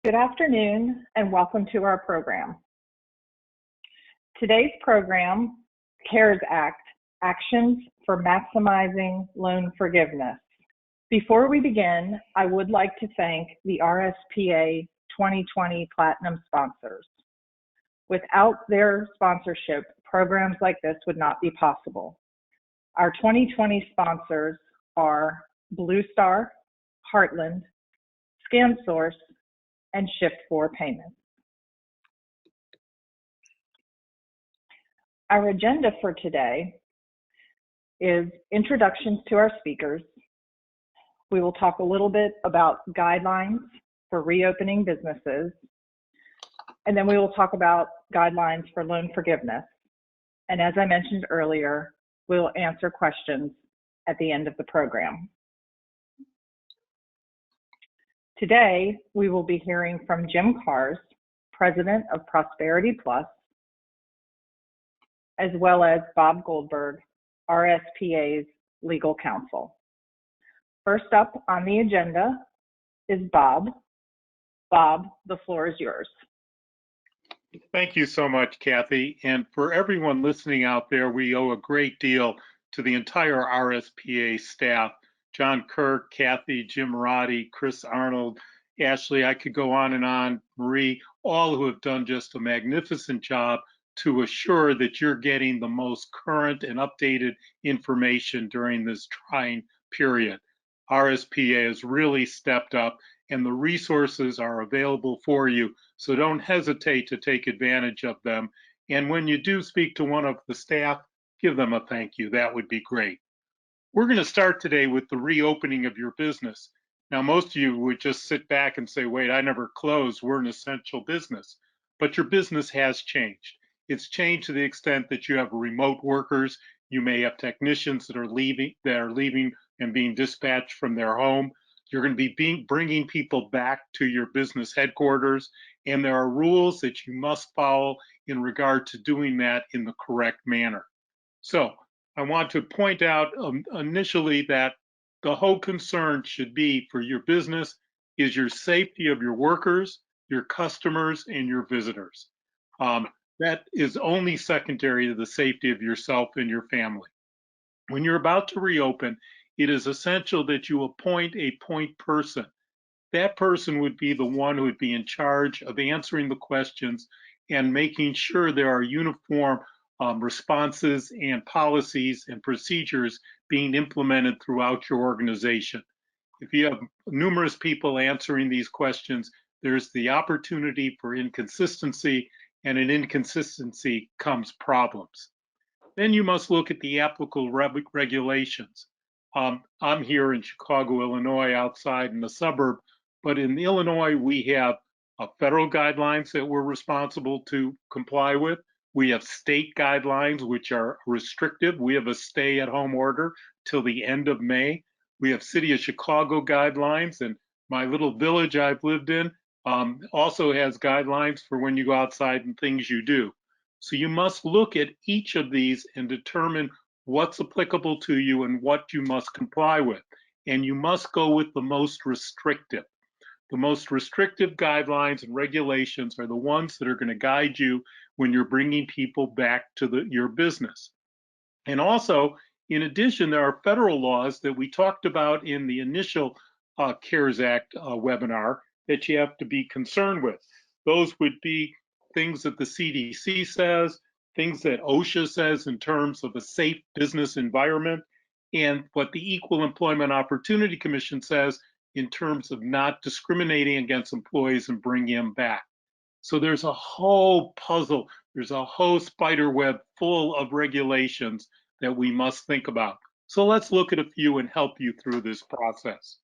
Good afternoon and welcome to our program. Today's program, Kahrs Act, Actions for Maximizing Loan Forgiveness. Before we begin, I would like to thank the RSPA 2020 Platinum sponsors. Without their sponsorship, programs like this would not be possible. Our 2020 sponsors are Blue Star, Heartland, ScanSource, and Shift4 Payments. Our agenda for today is introductions to our speakers. We will talk a little bit about guidelines for reopening businesses, and then we will talk about guidelines for loan forgiveness. And as I mentioned earlier, we will answer questions at the end of the program. Today, we will be hearing from Jim Kahrs, President of Prosperity Plus, as well as Bob Goldberg, RSPA's legal counsel. First up on the agenda is Bob. Bob, the floor is yours. Thank you so much, Kathy. And for everyone listening out there, we owe a great deal to the entire RSPA staff. John Kirk, Kathy, Jim Roddy, Chris Arnold, Ashley, I could go on, Marie, all who have done just a magnificent job to assure that you're getting the most current and updated information during this trying period. RSPA has really stepped up and the resources are available for you, so don't hesitate to take advantage of them. And when you do speak to one of the staff, give them a thank you. That would be great. We're going to start today with the reopening of your business. Now, most of you would just sit back and say, wait, I never closed. We're an essential business. But your business has changed. It's changed to the extent that you have remote workers. You may have technicians that are leaving and being dispatched from their home. You're going to be bringing people back to your business headquarters. And there are rules that you must follow in regard to doing that in the correct manner. So, I want to point out initially that the whole concern should be for your business is your safety of your workers, your customers, and your visitors. That is only secondary to the safety of yourself and your family. When you're about to reopen, it is essential that you appoint a point person. That person would be the one who would be in charge of answering the questions and making sure there are uniform responses and policies and procedures being implemented throughout your organization. If you have numerous people answering these questions, there's the opportunity for inconsistency, and in inconsistency comes problems. Then you must look at the applicable regulations. I'm here in Chicago, Illinois, outside in the suburb, but in Illinois, we have federal guidelines that we're responsible to comply with. We have state guidelines, which are restrictive. We have a stay-at-home order till the end of May. We have City of Chicago guidelines, and my little village I've lived in also has guidelines for when you go outside and things you do. So you must look at each of these and determine what's applicable to you and what you must comply with. And you must go with the most restrictive. The most restrictive guidelines and regulations are the ones that are going to guide you when you're bringing people back to your business. And also, in addition, there are federal laws that we talked about in the initial Kahrs Act webinar that you have to be concerned with. Those would be things that the CDC says, things that OSHA says in terms of a safe business environment, and what the Equal Employment Opportunity Commission says in terms of not discriminating against employees and bringing them back. So there's a whole puzzle, there's a whole spider web full of regulations that we must think about. So let's look at a few and help you through this process.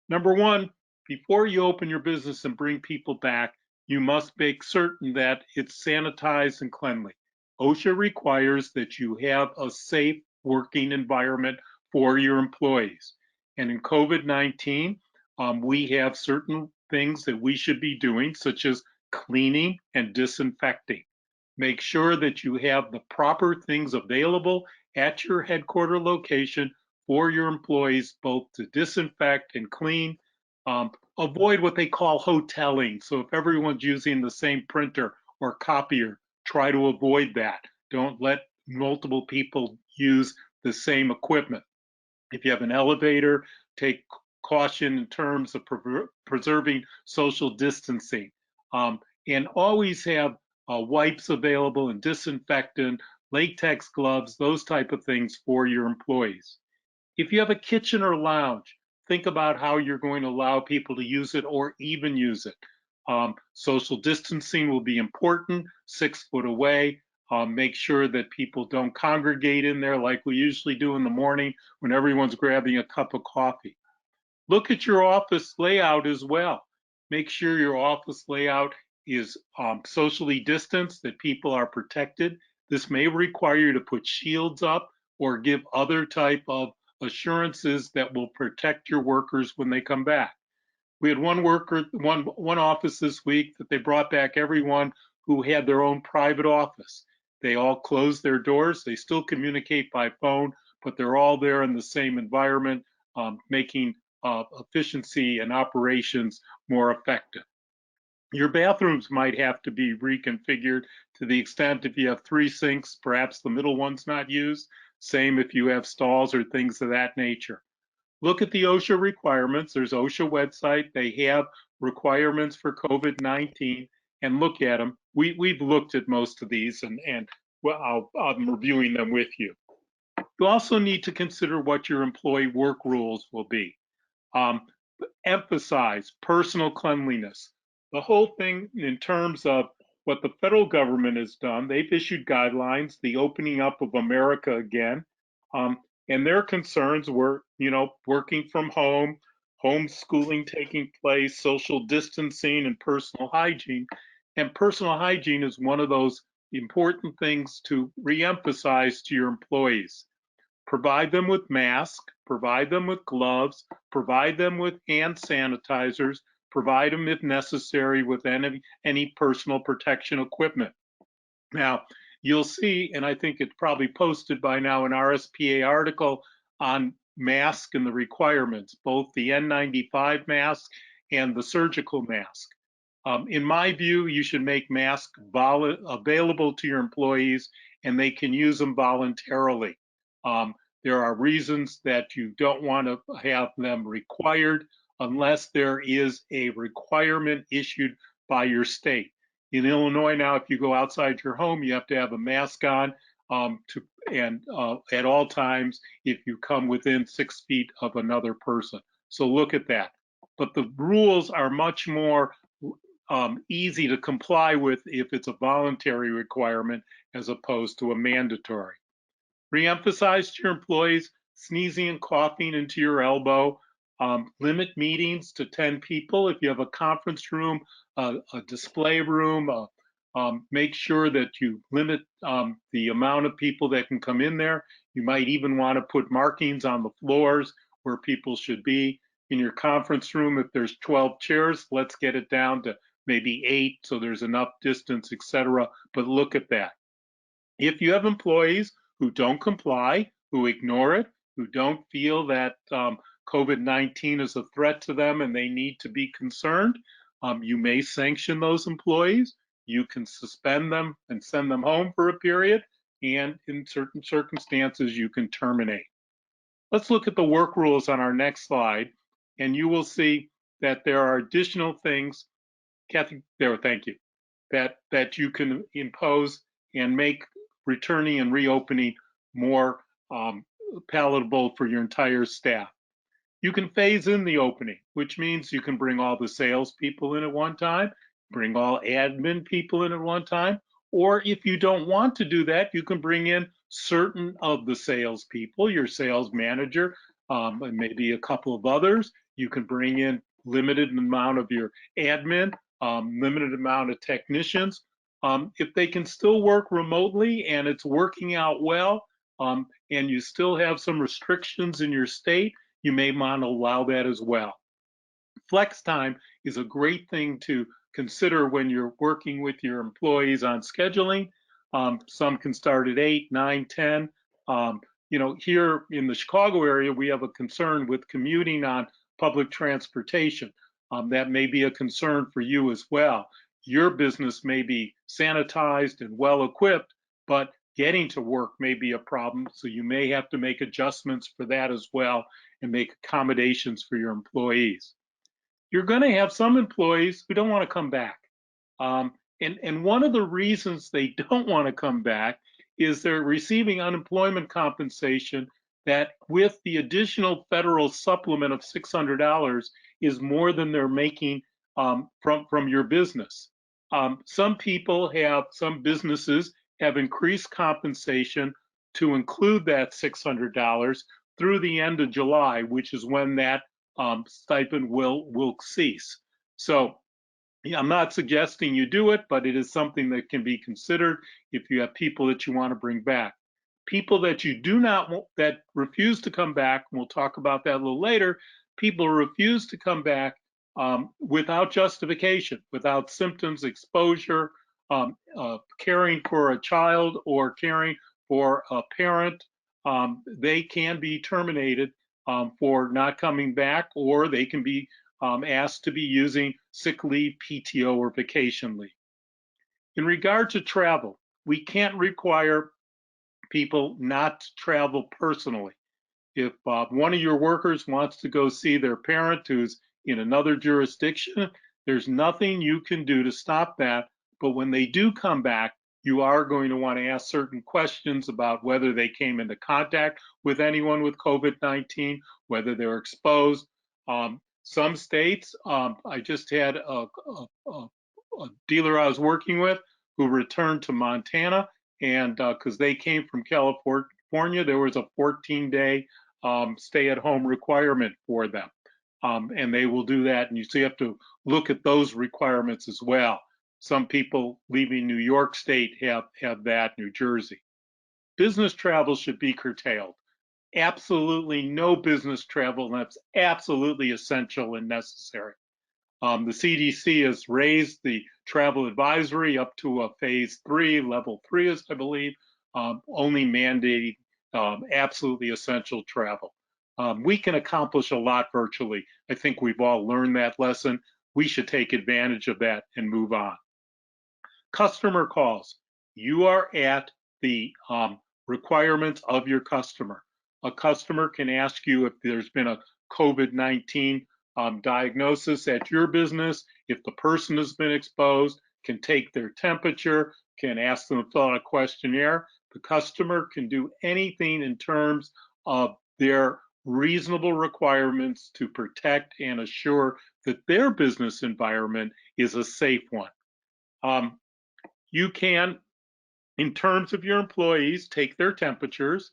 Number one, before you open your business and bring people back, you must make certain that it's sanitized and cleanly. OSHA requires that you have a safe working environment for your employees. And in COVID-19, we have certain things that we should be doing, such as cleaning and disinfecting. Make sure that you have the proper things available at your headquarter location for your employees, both to disinfect and clean. Avoid what they call hoteling. So if everyone's using the same printer or copier, try to avoid that. Don't let multiple people use the same equipment. If you have an elevator, take caution in terms of preserving social distancing. And always have wipes available and disinfectant, latex gloves, those type of things for your employees. If you have a kitchen or lounge, think about how you're going to allow people to use it or even use it. Social distancing will be important, 6 foot away. Make sure that people don't congregate in there like we usually do in the morning when everyone's grabbing a cup of coffee. Look at your office layout as well. Make sure your office layout is socially distanced, that people are protected. This may require you to put shields up or give other type of assurances that will protect your workers when they come back. We had one office this week that they brought back everyone who had their own private office. They all closed their doors. They still communicate by phone, but they're all there in the same environment, making efficiency and operations more effective. Your bathrooms might have to be reconfigured to the extent if you have 3 sinks, perhaps the middle one's not used. Same if you have stalls or things of that nature. Look at the OSHA requirements. There's OSHA website. They have requirements for COVID-19 and look at them. We've looked at most of these and well, I'm reviewing them with you. You also need to consider what your employee work rules will be. Emphasize personal cleanliness. The whole thing in terms of what the federal government has done, they've issued guidelines, the opening up of America again, and their concerns were, working from home, homeschooling taking place, social distancing, and personal hygiene. And personal hygiene is one of those important things to reemphasize to your employees. Provide them with masks, provide them with gloves, provide them with hand sanitizers, provide them if necessary with any personal protection equipment. Now, you'll see, and I think it's probably posted by now, an RSPA article on mask and the requirements, both the N95 mask and the surgical mask. In my view, you should make masks available to your employees and they can use them voluntarily. There are reasons that you don't want to have them required unless there is a requirement issued by your state. In Illinois now, if you go outside your home, you have to have a mask on at all times if you come within 6 feet of another person. So look at that. But the rules are much more easy to comply with if it's a voluntary requirement as opposed to a mandatory. Reemphasize to your employees sneezing and coughing into your elbow. Limit meetings to 10 people. If you have a conference room, a display room, make sure that you limit the amount of people that can come in there. You might even want to put markings on the floors where people should be. In your conference room, if there's 12 chairs, let's get it down to maybe 8 so there's enough distance, etc. But look at that. If you have employees who don't comply, who ignore it, who don't feel that COVID-19 is a threat to them and they need to be concerned, you may sanction those employees. You can suspend them and send them home for a period, and in certain circumstances, you can terminate. Let's look at the work rules on our next slide, and you will see that there are additional things, Kathy, there, thank you, that you can impose and make returning and reopening more palatable for your entire staff. You can phase in the opening, which means you can bring all the salespeople in at one time, bring all admin people in at one time, or if you don't want to do that, you can bring in certain of the salespeople, your sales manager, and maybe a couple of others. You can bring in limited amount of your admin, limited amount of technicians. If they can still work remotely and it's working out well, and you still have some restrictions in your state, you may want to allow that as well. Flex time is a great thing to consider when you're working with your employees on scheduling. Some can start at 8, 9, 10. Here in the Chicago area, we have a concern with commuting on public transportation. That may be a concern for you as well. Your business may be sanitized and well equipped, but getting to work may be a problem. So you may have to make adjustments for that as well and make accommodations for your employees. You're going to have some employees who don't want to come back. And one of the reasons they don't want to come back is they're receiving unemployment compensation that with the additional federal supplement of $600 is more than they're making from your business. Some businesses have increased compensation to include that $600 through the end of July, which is when that stipend will cease. So I'm not suggesting you do it, but it is something that can be considered if you have people that you want to bring back. People that you do not want, that refuse to come back, and we'll talk about that a little later, people refuse to come back without justification, without symptoms, exposure, caring for a child or caring for a parent, they can be terminated for not coming back, or they can be asked to be using sick leave, PTO, or vacation leave. In regard to travel, we can't require people not to travel personally. If one of your workers wants to go see their parent who's in another jurisdiction, there's nothing you can do to stop that. But when they do come back, you are going to want to ask certain questions about whether they came into contact with anyone with COVID-19, whether they're exposed. Some states, I just had a dealer I was working with who returned to Montana, and because they came from California, there was a 14-day stay-at-home requirement for them, and they will do that. And you have to look at those requirements as well. Some people leaving New York State have that, New Jersey. Business travel should be curtailed. Absolutely no business travel that's absolutely essential and necessary. The CDC has raised the travel advisory up to a phase 3, level 3 is, I believe, only mandating absolutely essential travel. We can accomplish a lot virtually. I think we've all learned that lesson. We should take advantage of that and move on. Customer calls. You are at the requirements of your customer. A customer can ask you if there's been a COVID-19 diagnosis at your business, if the person has been exposed, can take their temperature, can ask them to fill out a questionnaire. The customer can do anything in terms of their reasonable requirements to protect and assure that their business environment is a safe one. You can, in terms of your employees, take their temperatures.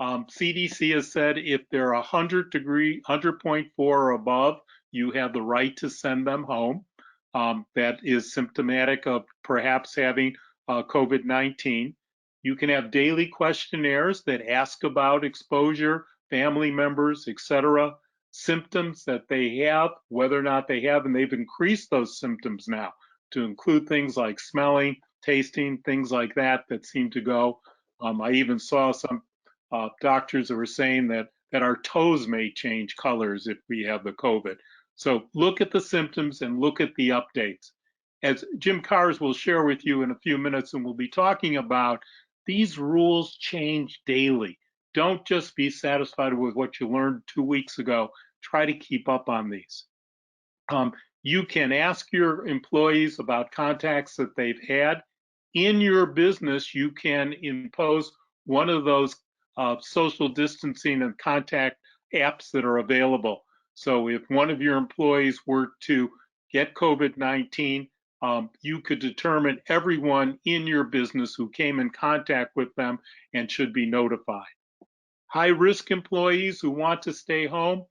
CDC has said if they're 100.4 or above, you have the right to send them home. That is symptomatic of perhaps having COVID-19. You can have daily questionnaires that ask about exposure, family members, etc., symptoms that they have, whether or not they have, and they've increased those symptoms now to include things like smelling, tasting, things like that seem to go. I even saw some doctors that were saying that our toes may change colors if we have the COVID. So look at the symptoms and look at the updates. As Jim Kahrs will share with you in a few minutes, and we'll be talking about, these rules change daily. Don't just be satisfied with what you learned 2 weeks ago. Try to keep up on these. You can ask your employees about contacts that they've had. In your business, you can impose one of those social distancing and contact apps that are available. So if one of your employees were to get COVID-19, you could determine everyone in your business who came in contact with them and should be notified. High-risk employees who want to stay home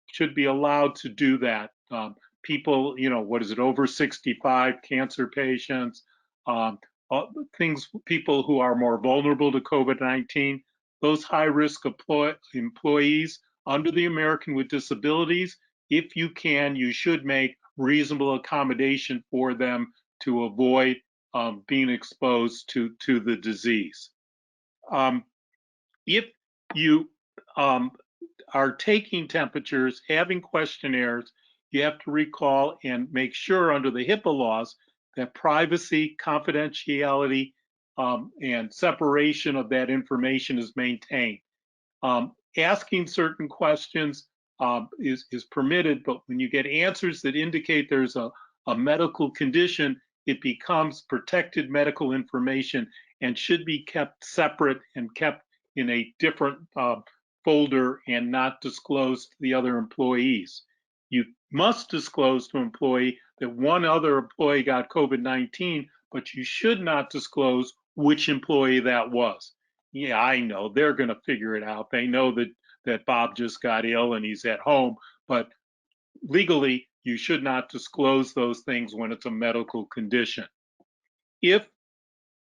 should be allowed to do that. People, over 65, cancer patients, people who are more vulnerable to COVID-19, those high-risk employees under the American with Disabilities, if you can, you should make reasonable accommodation for them to avoid being exposed to the disease. If you are taking temperatures, having questionnaires, you have to recall and make sure under the HIPAA laws that privacy, confidentiality, and separation of that information is maintained. Asking certain questions is permitted, but when you get answers that indicate there's a medical condition, it becomes protected medical information and should be kept separate and kept in a different folder and not disclosed to the other employees. You must disclose to an employee that one other employee got COVID-19, but you should not disclose which employee that was. Yeah, I know they're going to figure it out. They know that Bob just got ill and he's at home, but legally, you should not disclose those things when it's a medical condition. If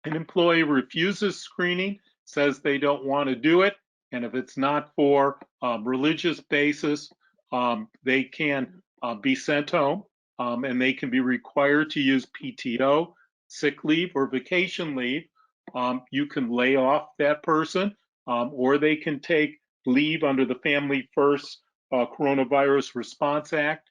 an employee refuses screening, says they don't want to do it, and if it's not for religious basis, they can be sent home, and they can be required to use PTO, sick leave, or vacation leave. You can lay off that person, or they can take leave under the Family First Coronavirus Response Act.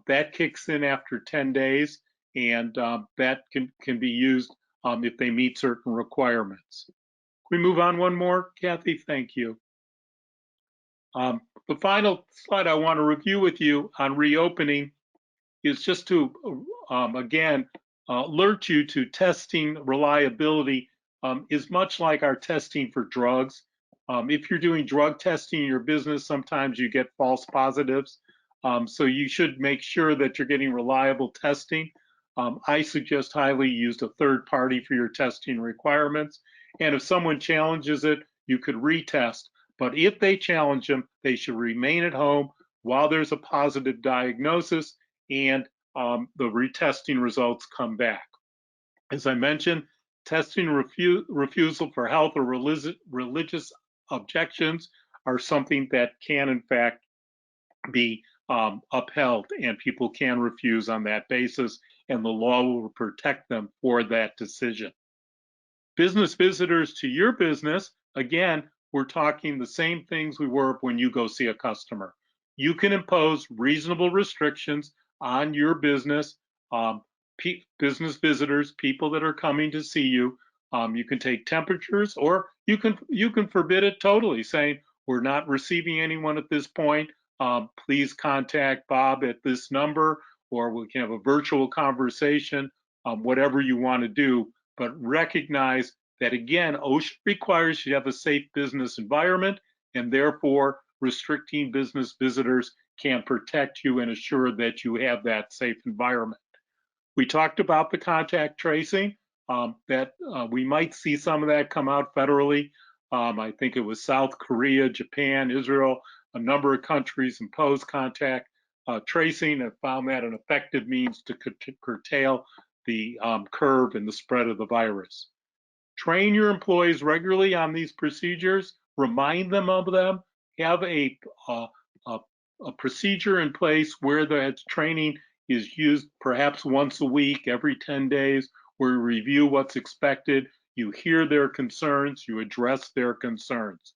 That kicks in after 10 days, and that can be used if they meet certain requirements. Can we move on one more, Kathy? Thank you. The final slide I want to review with you on reopening is just to, again, alert you to testing reliability is much like our testing for drugs. If you're doing drug testing in your business, sometimes you get false positives. So you should make sure that you're getting reliable testing. I suggest highly use a third party for your testing requirements. And if someone challenges it, you could retest. But if they challenge them, they should remain at home while there's a positive diagnosis and the retesting results come back. As I mentioned, testing refusal for health or religious objections are something that can, in fact, be upheld, and people can refuse on that basis, and the law will protect them for that decision. Business visitors to your business, again, we're talking the same things we were when you go see a customer. You can impose reasonable restrictions on your business, business visitors, people that are coming to see you. You can take temperatures, or you can forbid it totally, saying we're not receiving anyone at this point. Please contact Bob at this number, or we can have a virtual conversation, whatever you want to do. But recognize that, again, OSHA requires you to have a safe business environment, and therefore restricting business visitors can protect you and assure that you have that safe environment. We talked about the contact tracing, that we might see some of that come out federally. I think it was South Korea, Japan, Israel, a number of countries impose contact tracing and found that an effective means to curtail the curve and the spread of the virus. Train your employees regularly on these procedures, remind them of them, have a procedure in place where the training is used perhaps once a week, every 10 days, where you review what's expected, you hear their concerns, you address their concerns.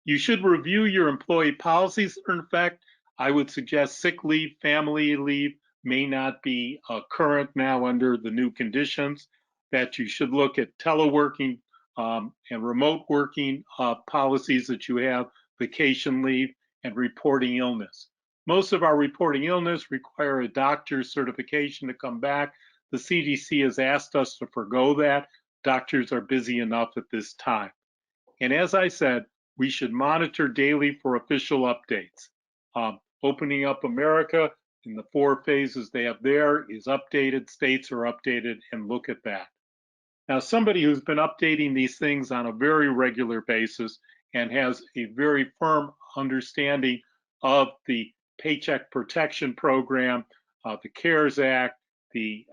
You should review your employee policies. In fact, I would suggest sick leave, family leave may not be current now under the new conditions, that you should look at teleworking and remote working policies that you have, vacation leave, and reporting illness. Most of our reporting illness require a doctor's certification to come back. The CDC has asked us to forgo that. Doctors are busy enough at this time. And as I said, we should monitor daily for official updates. Opening Up America, in the 4 phases they have there, is updated, states are updated, and look at that. Now, somebody who's been updating these things on a very regular basis and has a very firm understanding of the Paycheck Protection Program, the Kahrs Act, the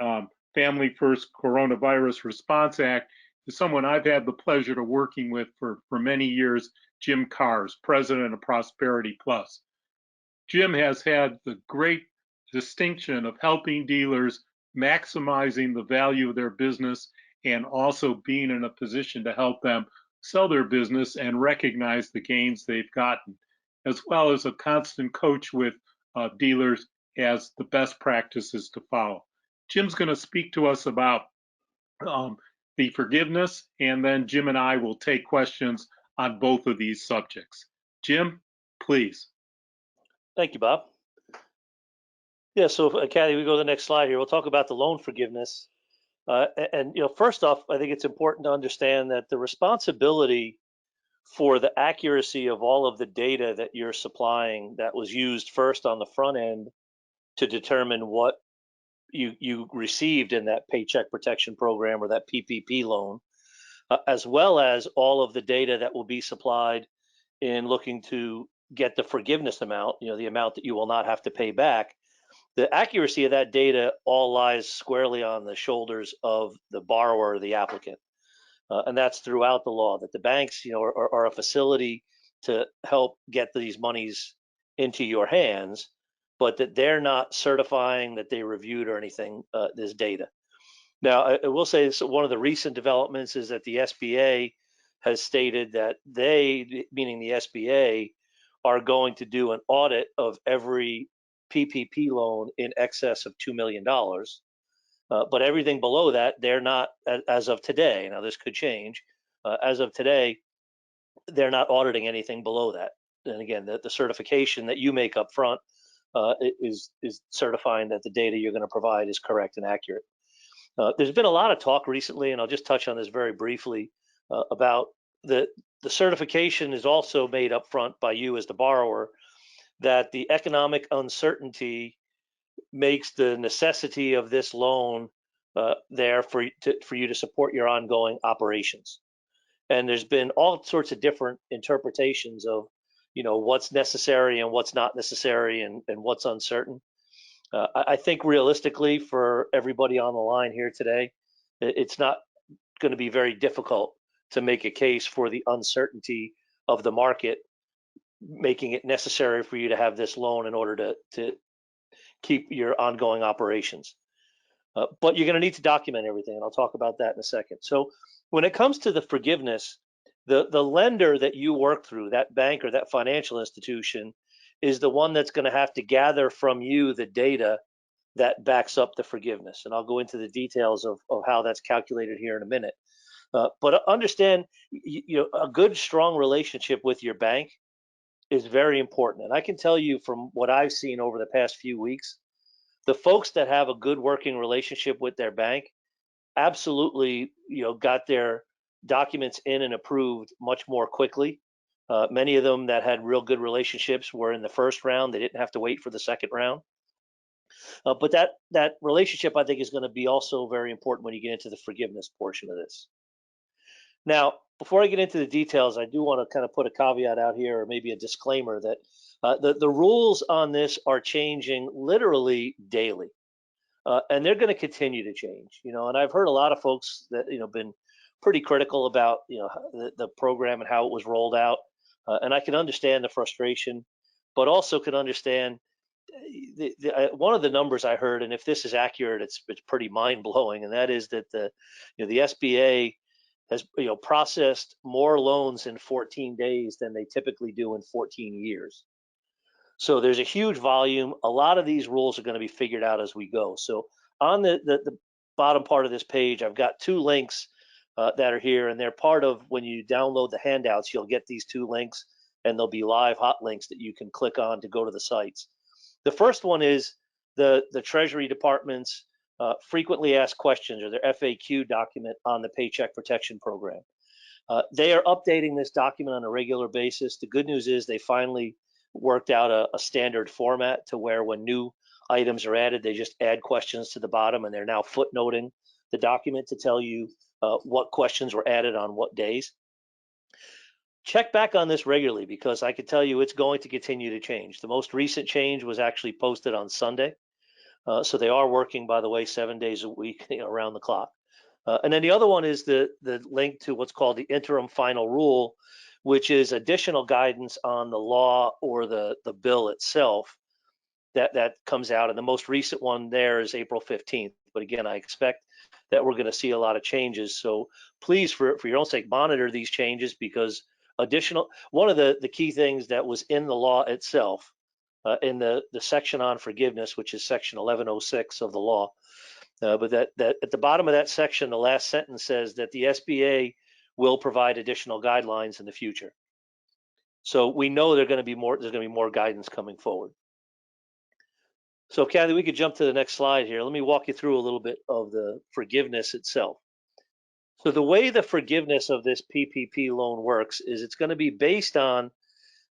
Family First Coronavirus Response Act, is someone I've had the pleasure to working with for many years, Jim Kahrs, president of Prosperity Plus. Jim has had the great distinction of helping dealers maximizing the value of their business and also being in a position to help them sell their business and recognize the gains they've gotten, as well as a constant coach with dealers as the best practices to follow. Jim's going to speak to us about the forgiveness, and then Jim and I will take questions on both of these subjects. Jim, please. Thank you, Bob. Yeah, so Kathy, we go to the next slide here. We'll talk about the loan forgiveness. And first off, I think it's important to understand that the responsibility for the accuracy of all of the data that you're supplying that was used first on the front end to determine what you received in that Paycheck Protection Program or that PPP loan, as well as all of the data that will be supplied in looking to get the forgiveness amount, the amount that you will not have to pay back. The accuracy of that data all lies squarely on the shoulders of the borrower or the applicant. And that's throughout the law, that the banks, are a facility to help get these monies into your hands, but that they're not certifying that they reviewed or anything, this data. Now, I will say this, one of the recent developments is that the SBA has stated that they, meaning the SBA, are going to do an audit of every PPP loan in excess of $2 million. But everything below that, they're not, as of today, now this could change, as of today, they're not auditing anything below that. And again, the certification that you make up front is certifying that the data you're going to provide is correct and accurate. There's been a lot of talk recently, and I'll just touch on this very briefly, about the certification is also made up front by you as the borrower, that the economic uncertainty makes the necessity of this loan there for you to support your ongoing operations. And there's been all sorts of different interpretations of, what's necessary and what's not necessary and what's uncertain. I think realistically for everybody on the line here today, it's not going to be very difficult to make a case for the uncertainty of the market, making it necessary for you to have this loan in order to keep your ongoing operations. But you're going to need to document everything, and I'll talk about that in a second. So when it comes to the forgiveness, the lender that you work through, that bank or that financial institution, is the one that's going to have to gather from you the data that backs up the forgiveness. And I'll go into the details of how that's calculated here in a minute. But understand, a good, strong relationship with your bank is very important. And I can tell you from what I've seen over the past few weeks, the folks that have a good working relationship with their bank absolutely, got their documents in and approved much more quickly. Many of them that had real good relationships were in the first round. They didn't have to wait for the second round. But that relationship, I think, is going to be also very important when you get into the forgiveness portion of this. Now, before I get into the details, I do want to kind of put a caveat out here, or maybe a disclaimer, that the rules on this are changing literally daily, and they're going to continue to change. And I've heard a lot of folks that been pretty critical about the program and how it was rolled out, and I can understand the frustration, but also can understand one of the numbers I heard, and if this is accurate, it's pretty mind blowing, and that is that the SBA has processed more loans in 14 days than they typically do in 14 years. So there's a huge volume. A lot of these rules are going to be figured out as we go. So on the bottom part of this page, I've got two links that are here, and they're part of when you download the handouts, you'll get these two links, and there'll be live hot links that you can click on to go to the sites. The first one is the Treasury Department's frequently asked questions, or their FAQ document on the Paycheck Protection Program. They are updating this document on a regular basis. The good news is they finally worked out a standard format to where when new items are added, they just add questions to the bottom, and they're now footnoting the document to tell you what questions were added on what days. Check back on this regularly, because I can tell you it's going to continue to change. The most recent change was actually posted on Sunday. So they are working, by the way, 7 days a week, around the clock. And then the other one is the link to what's called the interim final rule, which is additional guidance on the law or the bill itself that comes out. And the most recent one there is April 15th. But again, I expect that we're going to see a lot of changes. So please, for your own sake, monitor these changes, because one of the key things that was in the law itself in the section on forgiveness, which is section 1106 of the law. But that at the bottom of that section, the last sentence says that the SBA will provide additional guidelines in the future. So we know there's going to be more guidance coming forward. So Kathy, we could jump to the next slide here. Let me walk you through a little bit of the forgiveness itself. So the way the forgiveness of this PPP loan works is it's going to be based on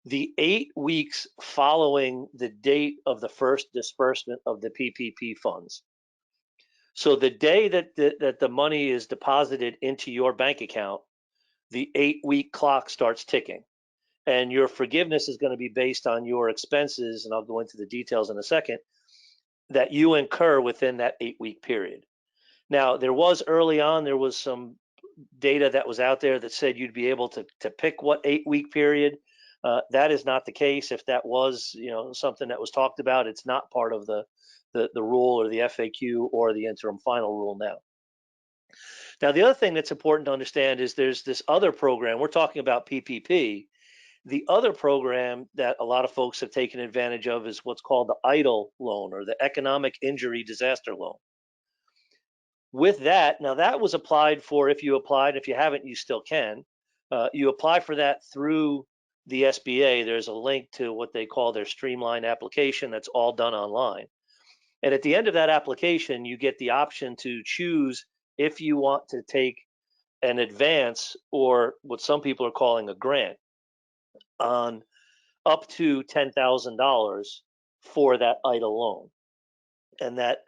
the 8 weeks following the date of the first disbursement of the PPP funds. So the day that the money is deposited into your bank account, the 8-week clock starts ticking. And your forgiveness is going to be based on your expenses, and I'll go into the details in a second, that you incur within that 8-week period. Now, there was some data that was out there that said you'd be able to pick what 8-week period. That is not the case. If that was something that was talked about, it's not part of the rule or the FAQ or the interim final rule now. Now, the other thing that's important to understand is there's this other program. We're talking about PPP. The other program that a lot of folks have taken advantage of is what's called the EIDL loan, or the Economic Injury Disaster Loan. With that, now that was applied for, if you applied, if you haven't, you still can. You apply for that through the SBA. There's a link to what they call their streamlined application that's all done online. And at the end of that application, you get the option to choose if you want to take an advance, or what some people are calling a grant, on up to $10,000 for that EIDL loan. And that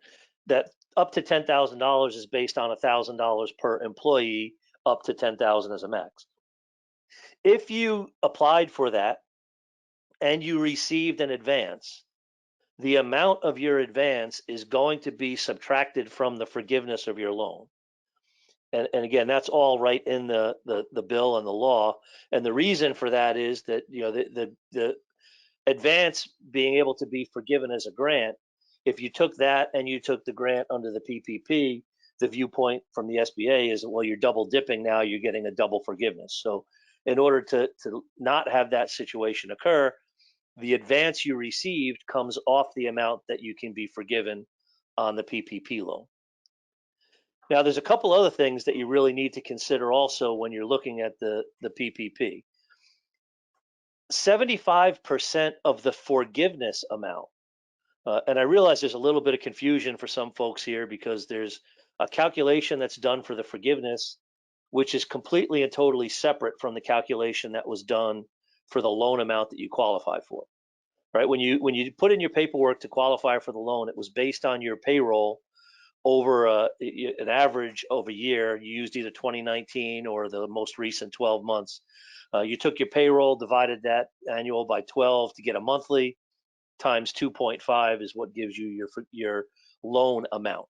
up to $10,000 is based on $1,000 per employee, up to $10,000 as a max. If you applied for that and you received an advance, the amount of your advance is going to be subtracted from the forgiveness of your loan. And again, that's all right in the bill and the law. And the reason for that is that the advance being able to be forgiven as a grant, if you took that and you took the grant under the PPP, the viewpoint from the SBA is, well, you're double dipping now, you're getting a double forgiveness. So in order to not have that situation occur, the advance you received comes off the amount that you can be forgiven on the PPP loan. Now, there's a couple other things that you really need to consider also when you're looking at the PPP. 75% of the forgiveness amount, and I realize there's a little bit of confusion for some folks here, because there's a calculation that's done for the forgiveness, which is completely and totally separate from the calculation that was done for the loan amount that you qualify for. Right? When you put in your paperwork to qualify for the loan, it was based on your payroll over an average of a year. You used either 2019 or the most recent 12 months. You took your payroll, divided that annual by 12 to get a monthly, times 2.5 is what gives you your loan amount.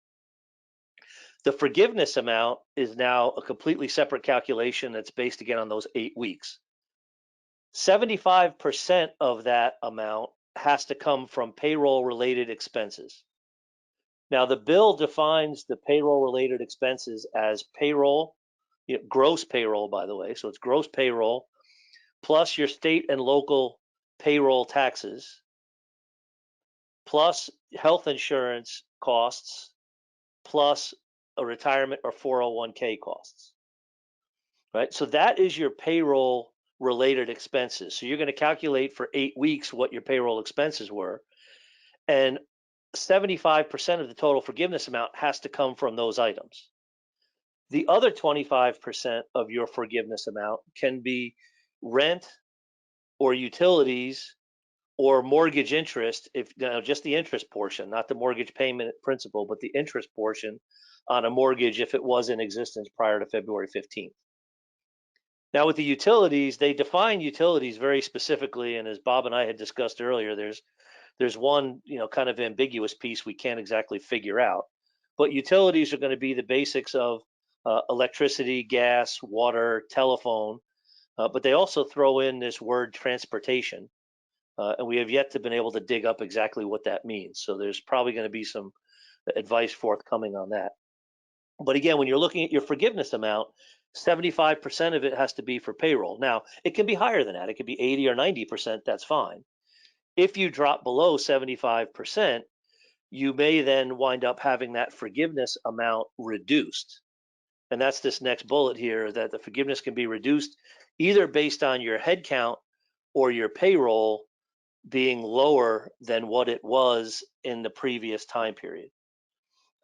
The forgiveness amount is now a completely separate calculation that's based again on those 8 weeks. 75% of that amount has to come from payroll-related expenses. Now, the bill defines the payroll-related expenses as payroll, gross payroll, by the way. So it's gross payroll plus your state and local payroll taxes, plus health insurance costs, plus a retirement or 401k costs. Right? So that is your payroll-related expenses. So you're going to calculate for 8 weeks what your payroll expenses were, and 75% of the total forgiveness amount has to come from those items. The other 25% of your forgiveness amount can be rent or utilities or mortgage interest, if just the interest portion, not the mortgage payment principal, but the interest portion on a mortgage if it was in existence prior to February 15th. Now, with the utilities, they define utilities very specifically, and as Bob and I had discussed earlier, there's one kind of ambiguous piece we can't exactly figure out. But utilities are going to be the basics of electricity, gas, water, telephone, but they also throw in this word transportation, and we have yet to been able to dig up exactly what that means. So there's probably going to be some advice forthcoming on that. But again, when you're looking at your forgiveness amount, 75% of it has to be for payroll. Now, it can be higher than that. It could be 80 or 90%. That's fine. If you drop below 75%, you may then wind up having that forgiveness amount reduced. And that's this next bullet here, that the forgiveness can be reduced either based on your head count or your payroll being lower than what it was in the previous time period.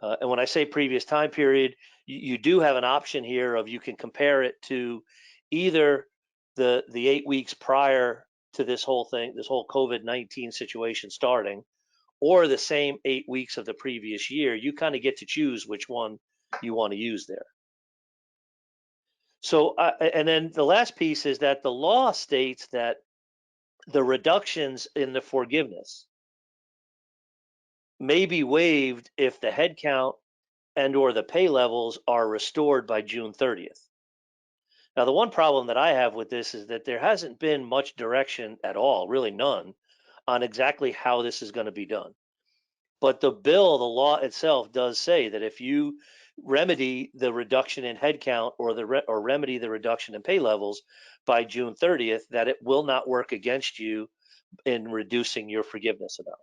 And when I say previous time period, you do have an option here of you can compare it to either the 8 weeks prior to this whole thing, this whole COVID-19 situation starting, or the same 8 weeks of the previous year. You kind of get to choose which one you want to use there. So, and then the last piece is that the law states that the reductions in the forgiveness may be waived if the head count and or the pay levels are restored by June 30th. Now, the one problem that I have with this is that there hasn't been much direction at all, really none, on exactly how this is going to be done. But the bill, the law itself does say that if you remedy the reduction in headcount or remedy the reduction in pay levels by June 30th, that it will not work against you in reducing your forgiveness amount.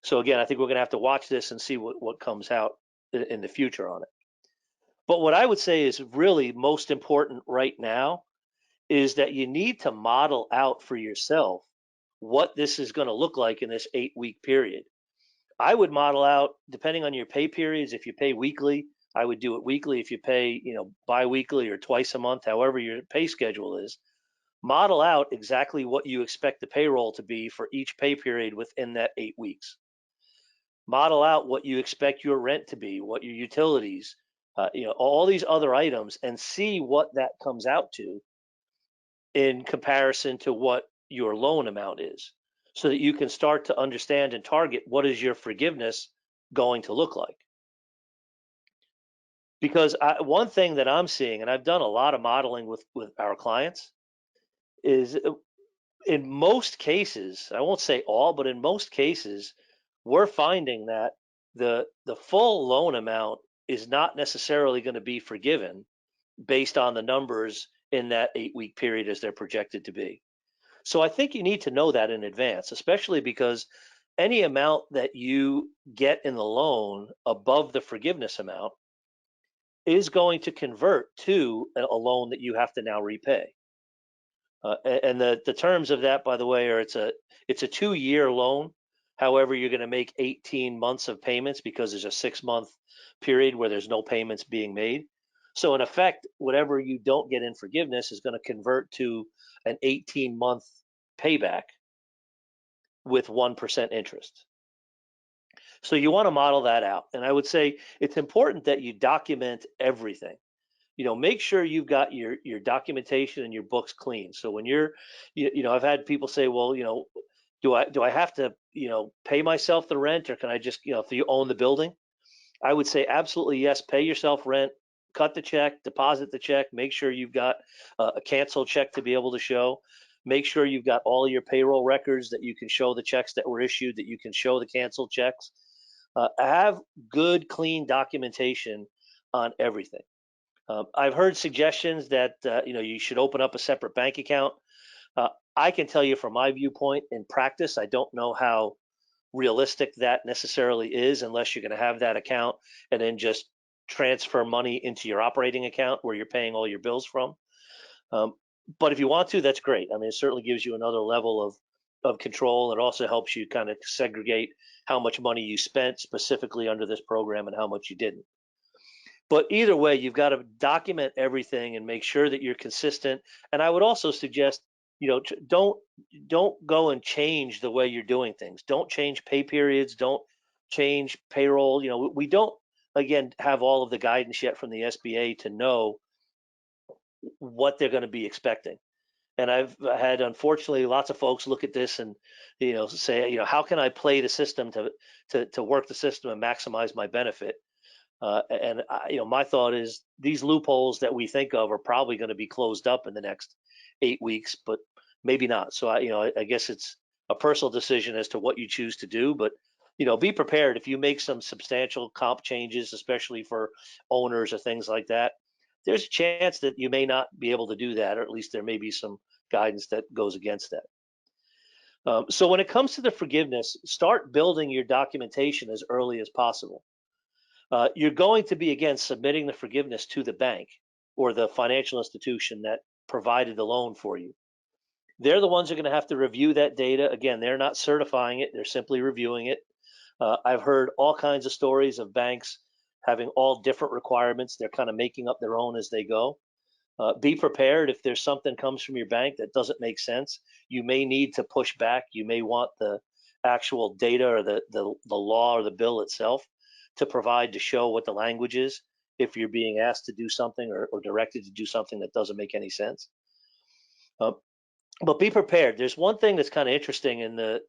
So again, I think we're going to have to watch this and see what comes out in the future on it. But what I would say is really most important right now is that you need to model out for yourself what this is going to look like in this 8-week period. I would model out, depending on your pay periods. If you pay weekly, I would do it weekly. If you pay, bi-weekly or twice a month, however your pay schedule is, model out exactly what you expect the payroll to be for each pay period within that 8 weeks. Model out what you expect your rent to be, what your utilities, all these other items, and see what that comes out to in comparison to what your loan amount is, so that you can start to understand and target what is your forgiveness going to look like. Because one thing that I'm seeing, and I've done a lot of modeling with our clients, is in most cases, I won't say all, but in most cases, we're finding that the full loan amount is not necessarily going to be forgiven based on the numbers in that 8-week period as they're projected to be. So I think you need to know that in advance, especially because any amount that you get in the loan above the forgiveness amount is going to convert to a loan that you have to now repay. And the terms of that, by the way, are it's a 2-year loan. However, you're going to make 18 months of payments because there's a 6-month period where there's no payments being made. So in effect, whatever you don't get in forgiveness is going to convert to an 18-month payback with 1% interest. So you want to model that out. And I would say it's important that you document everything. Make sure you've got your documentation and your books clean. So when I've had people say, well, do I have to, pay myself the rent, or can I just, if you own the building? I would say absolutely yes, pay yourself rent, cut the check, deposit the check, make sure you've got a cancel check to be able to show. Make sure you've got all your payroll records that you can show the checks that were issued, that you can show the canceled checks. Have good, clean documentation on everything. I've heard suggestions that you should open up a separate bank account. I can tell you from my viewpoint, in practice, I don't know how realistic that necessarily is, unless you're going to have that account and then just transfer money into your operating account where you're paying all your bills from. But if you want to, that's great. I mean, it certainly gives you another level of control. It also helps you kind of segregate how much money you spent specifically under this program and how much you didn't. But either way, you've got to document everything and make sure that you're consistent. And I would also suggest, don't go and change the way you're doing things. Don't change pay periods. Don't change payroll. We don't, again, have all of the guidance yet from the SBA to know what they're going to be expecting. And I've had, unfortunately, lots of folks look at this and, say, how can I play the system to work the system and maximize my benefit? My thought is these loopholes that we think of are probably going to be closed up in the next 8 weeks, but maybe not. So I guess it's a personal decision as to what you choose to do, but be prepared if you make some substantial comp changes, especially for owners or things like that. There's a chance that you may not be able to do that, or at least there may be some guidance that goes against that. So when it comes to the forgiveness, start building your documentation as early as possible. You're going to be, again, submitting the forgiveness to the bank or the financial institution that provided the loan for you. They're the ones who are going to have to review that data. Again, they're not certifying it, they're simply reviewing it. I've heard all kinds of stories of banks having all different requirements. They're kind of making up their own as they go. Be prepared if there's something comes from your bank that doesn't make sense. You may need to push back. You may want the actual data or the law or the bill itself to provide to show what the language is if you're being asked to do something or directed to do something that doesn't make any sense. But be prepared. There's one thing that's kind of interesting in the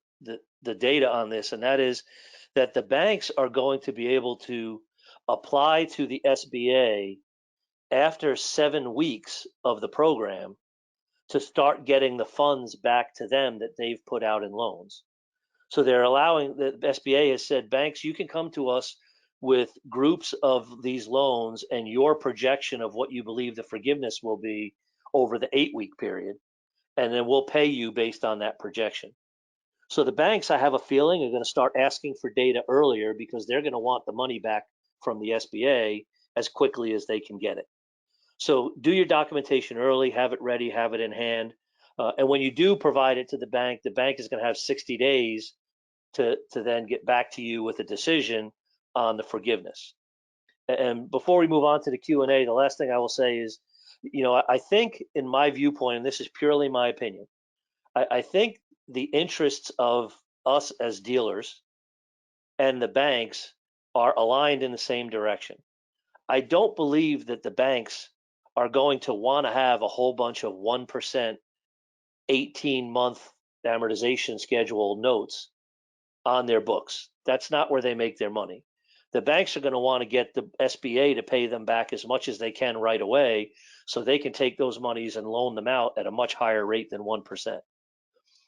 data on this, and that is that the banks are going to be able to apply to the SBA after 7 weeks of the program to start getting the funds back to them that they've put out in loans. So they're allowing, the SBA has said, banks, you can come to us with groups of these loans and your projection of what you believe the forgiveness will be over the 8-week period, and then we'll pay you based on that projection. So the banks, I have a feeling, are going to start asking for data earlier because they're going to want the money back from the SBA as quickly as they can get it. So do your documentation early, have it ready, have it in hand. And when you do provide it to the bank is going to have 60 days to then get back to you with a decision on the forgiveness. And before we move on to the Q&A, the last thing I will say is, I think in my viewpoint, and this is purely my opinion, I think the interests of us as dealers and the banks are aligned in the same direction. I don't believe that the banks are going to want to have a whole bunch of 1%, 18-month amortization schedule notes on their books. That's not where they make their money. The banks are going to want to get the SBA to pay them back as much as they can right away so they can take those monies and loan them out at a much higher rate than 1%.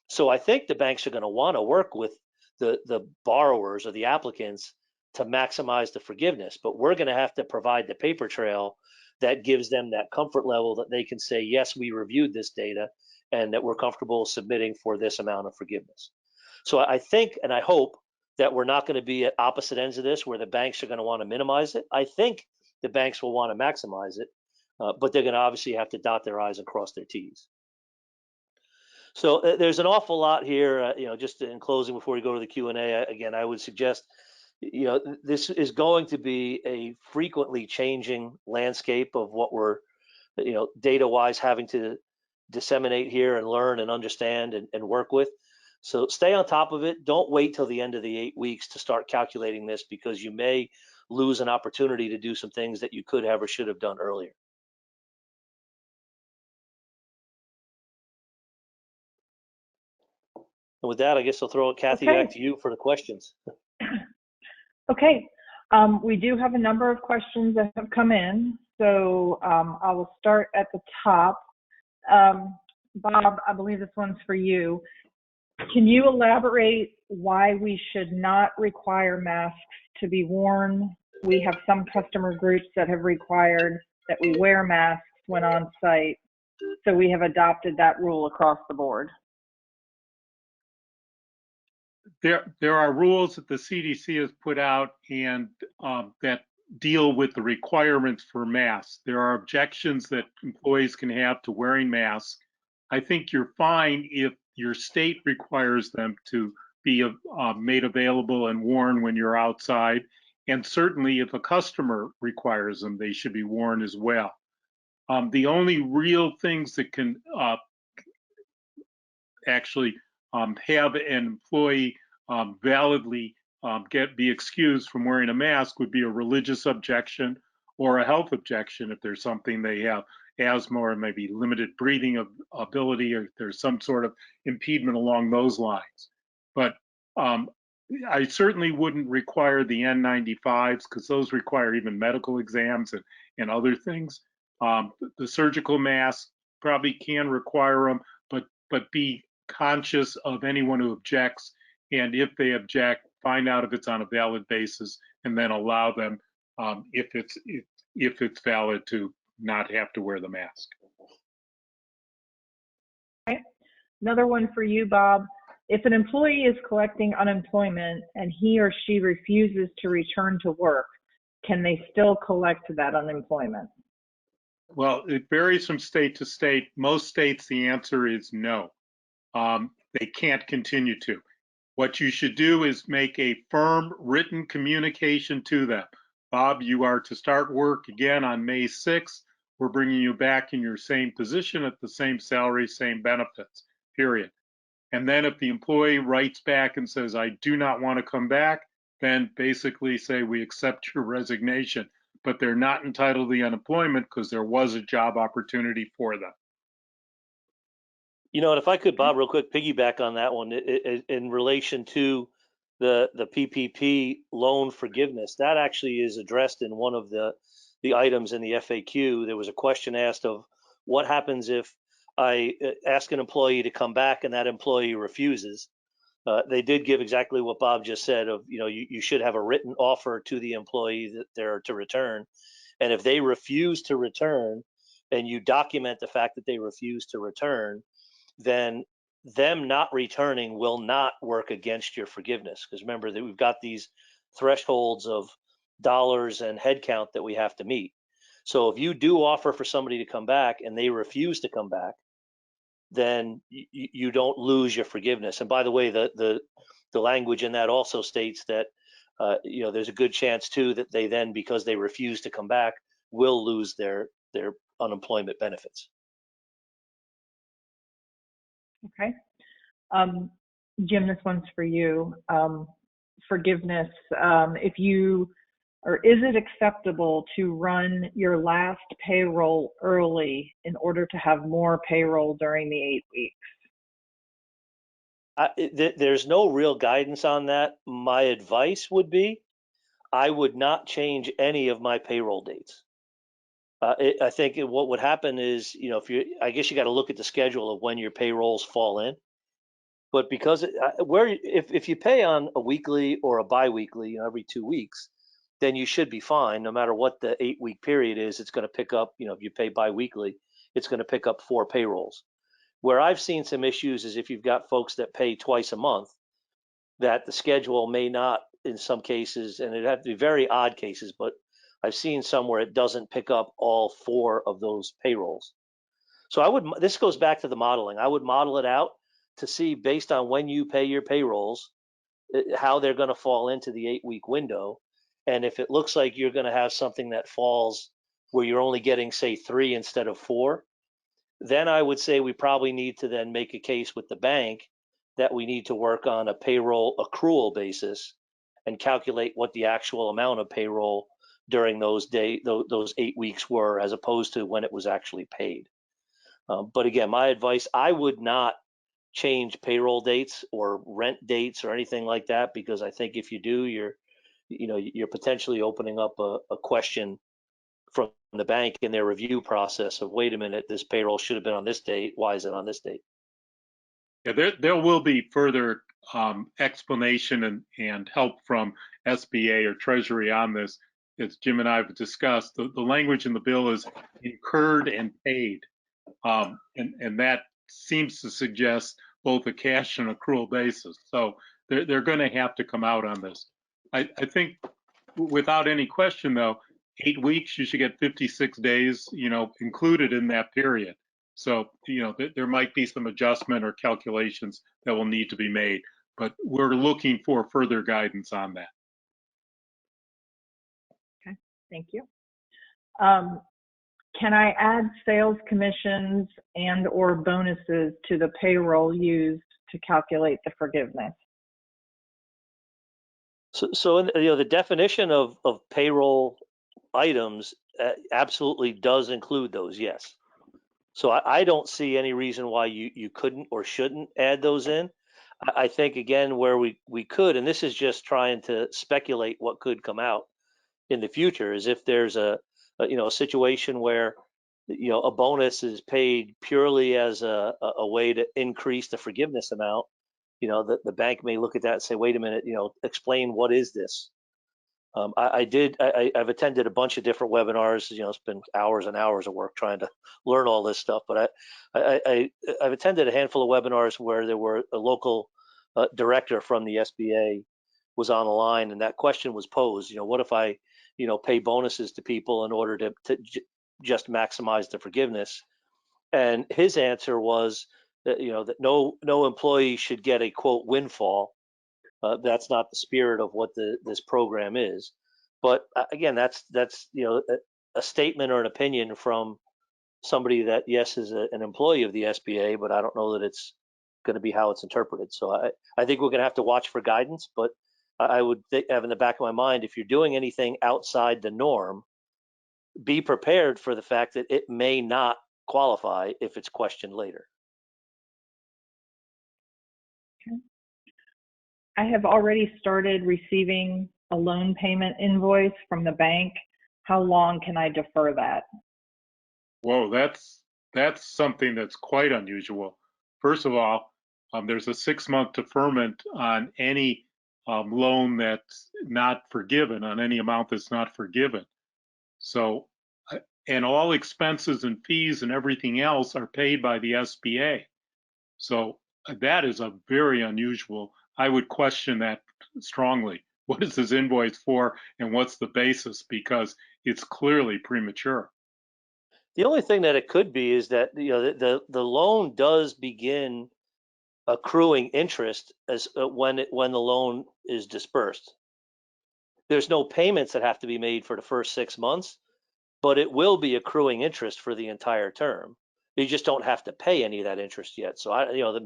So I think the banks are going to want to work with the borrowers or the applicants to maximize the forgiveness, but we're going to have to provide the paper trail that gives them that comfort level that they can say, yes, we reviewed this data and that we're comfortable submitting for this amount of forgiveness. So I think and I hope that we're not going to be at opposite ends of this where the banks are going to want to minimize it. I think the banks will want to maximize it, but they're going to obviously have to dot their I's and cross their T's. So there's an awful lot here, just in closing before we go to the Q&A, again, I would suggest, this is going to be a frequently changing landscape of what we're, data-wise having to disseminate here and learn and understand and work with. So stay on top of it. Don't wait till the end of the 8 weeks to start calculating this because you may lose an opportunity to do some things that you could have or should have done earlier. And with that, I guess I'll throw it, Kathy, back to you for the questions. Okay. We do have a number of questions that have come in. So I will start at the top. Bob, I believe this one's for you. Can you elaborate why we should not require masks to be worn? We have some customer groups that have required that we wear masks when on site. So we have adopted that rule across the board. There are rules that the CDC has put out and that deal with the requirements for masks. There are objections that employees can have to wearing masks. I think you're fine if your state requires them to be made available and worn when you're outside. And certainly if a customer requires them, they should be worn as well. The only real things that can actually have an employee validly be excused from wearing a mask would be a religious objection or a health objection if there's something they have asthma or maybe limited breathing ability or there's some sort of impediment along those lines. But I certainly wouldn't require the N95s because those require even medical exams and other things. The surgical mask probably can require them, but be conscious of anyone who objects, and if they object, find out if it's on a valid basis, and then allow them, if it's valid, to not have to wear the mask. Okay. Another one for you, Bob. If an employee is collecting unemployment and he or she refuses to return to work, can they still collect that unemployment? Well, it varies from state to state. Most states, the answer is no. They can't continue to. What you should do is make a firm written communication to them. Bob, you are to start work again on May 6th. We're bringing you back in your same position at the same salary, same benefits, period. And then if the employee writes back and says, I do not want to come back, then basically say we accept your resignation, but they're not entitled to the unemployment because there was a job opportunity for them. You know, and if I could, Bob, real quick, piggyback on that one in relation to the PPP loan forgiveness, that actually is addressed in one of the items in the FAQ. There was a question asked of what happens if I ask an employee to come back and that employee refuses. They did give exactly what Bob just said of, you know, you should have a written offer to the employee that they're to return. And if they refuse to return and you document the fact that they refuse to return, then them not returning will not work against your forgiveness. Because remember that we've got these thresholds of dollars and headcount that we have to meet. So if you do offer for somebody to come back and they refuse to come back, then you don't lose your forgiveness. And by the way, the language in that also states that you know, there's a good chance too that they then, because they refuse to come back, will lose their unemployment benefits. Okay. Jim, this one's for you. Forgiveness, if you, or is it acceptable to run your last payroll early in order to have more payroll during the 8 weeks? There's no real guidance on that. My advice would be, I would not change any of my payroll dates. I think what would happen is, you know, I guess you got to look at the schedule of when your payrolls fall in. But because if you pay on a weekly or a biweekly, you know, every 2 weeks, then you should be fine. No matter what the 8-week period is, it's going to pick up. You know, if you pay biweekly, it's going to pick up 4 payrolls. Where I've seen some issues is if you've got folks that pay twice a month, that the schedule may not, in some cases, and it have to be very odd cases, but I've seen some where it doesn't pick up all 4 of those payrolls. So this goes back to the modeling. I would model it out to see, based on when you pay your payrolls, how they're going to fall into the 8-week window. And if it looks like you're going to have something that falls where you're only getting, say, 3 instead of 4, then I would say we probably need to then make a case with the bank that we need to work on a payroll accrual basis and calculate what the actual amount of payroll during those 8 weeks were, as opposed to when it was actually paid. But again, my advice, I would not change payroll dates or rent dates or anything like that, because I think if you do, you're potentially opening up a question from the bank in their review process of, wait a minute, this payroll should have been on this date. Why is it on this date? Yeah, there will be further explanation and help from SBA or Treasury on this. As Jim and I have discussed, the language in the bill is incurred and paid. And that seems to suggest both a cash and accrual basis. So they're going to have to come out on this. I think without any question, though, 8 weeks, you should get 56 days, you know, included in that period. So, you know, there might be some adjustment or calculations that will need to be made, but we're looking for further guidance on that. Okay, thank you. Can I add sales commissions and or bonuses to the payroll used to calculate the forgiveness? So you know, the definition of payroll items absolutely does include those, yes. So I don't see any reason why you couldn't or shouldn't add those in. I think, again, where we could, and this is just trying to speculate what could come out in the future, is if there's a situation where, you know, a bonus is paid purely as a way to increase the forgiveness amount. You know, the bank may look at that and say, wait a minute, you know, explain what is this. I've attended a bunch of different webinars. You know, it's been hours and hours of work trying to learn all this stuff. But I've attended a handful of webinars where there were local director from the SBA was on the line, and that question was posed. What if I, pay bonuses to people in order to just maximize the forgiveness? And his answer was that that no employee should get a quote windfall. That's not the spirit of what this program is. But again, that's a statement or an opinion from somebody that yes is an employee of the SBA, but I don't know that it's going to be how it's interpreted. So I think we're going to have to watch for guidance. But I would have in the back of my mind, if you're doing anything outside the norm, be prepared for the fact that it may not qualify if it's questioned later. Okay. I have already started receiving a loan payment invoice from the bank. How long can I defer that? Whoa, that's something that's quite unusual. First of all, there's a 6-month deferment on any loan that's not forgiven, on any amount that's not forgiven. So, and all expenses and fees and everything else are paid by the SBA. So that is a very unusual. I would question that strongly. What is this invoice for, and what's the basis? Because it's clearly premature. The only thing that it could be is that the loan does begin accruing interest as when the loan is dispersed. There's no payments that have to be made for the first 6 months, but it will be accruing interest for the entire term. You just don't have to pay any of that interest yet. So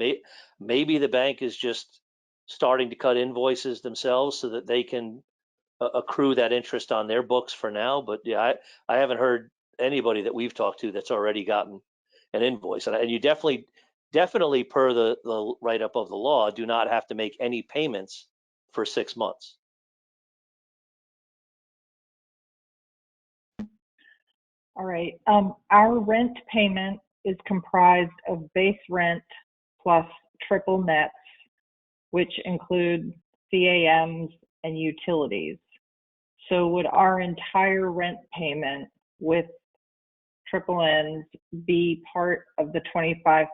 maybe the bank is just starting to cut invoices themselves so that they can accrue that interest on their books for now. But yeah, I haven't heard anybody that we've talked to that's already gotten an invoice. And you definitely per the write-up of the law, do not have to make any payments for 6 months. All right. Our rent payment is comprised of base rent plus triple nets, which include CAMs and utilities. So would our entire rent payment with triple Ns be part of the 25%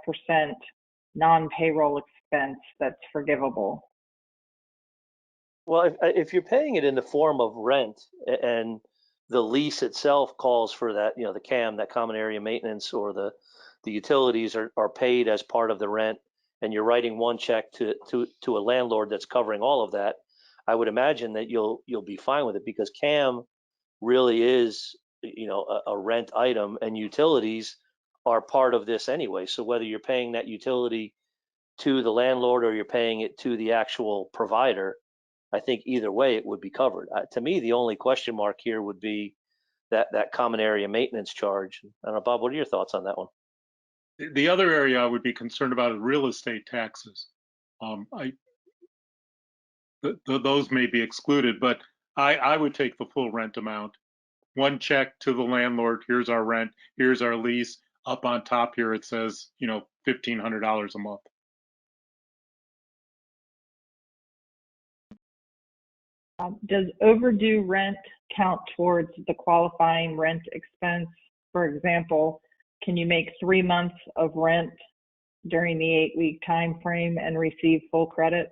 non-payroll expense that's forgivable? Well, if you're paying it in the form of rent and the lease itself calls for that, the CAM, that common area maintenance, or the utilities are paid as part of the rent, and you're writing one check to a landlord that's covering all of that, I would imagine that you'll be fine with it, because CAM really is a rent item, and utilities are part of this anyway. So whether you're paying that utility to the landlord or you're paying it to the actual provider, I think either way it would be covered. To me, the only question mark here would be that common area maintenance charge. I don't know, Bob, what are your thoughts on that one? The other area I would be concerned about is real estate taxes. Those may be excluded, but I would take the full rent amount. One check to the landlord, here's our rent, here's our lease. Up on top here it says, $1,500 a month. Does overdue rent count towards the qualifying rent expense? For example, can you make 3 months of rent during the 8-week time frame and receive full credit?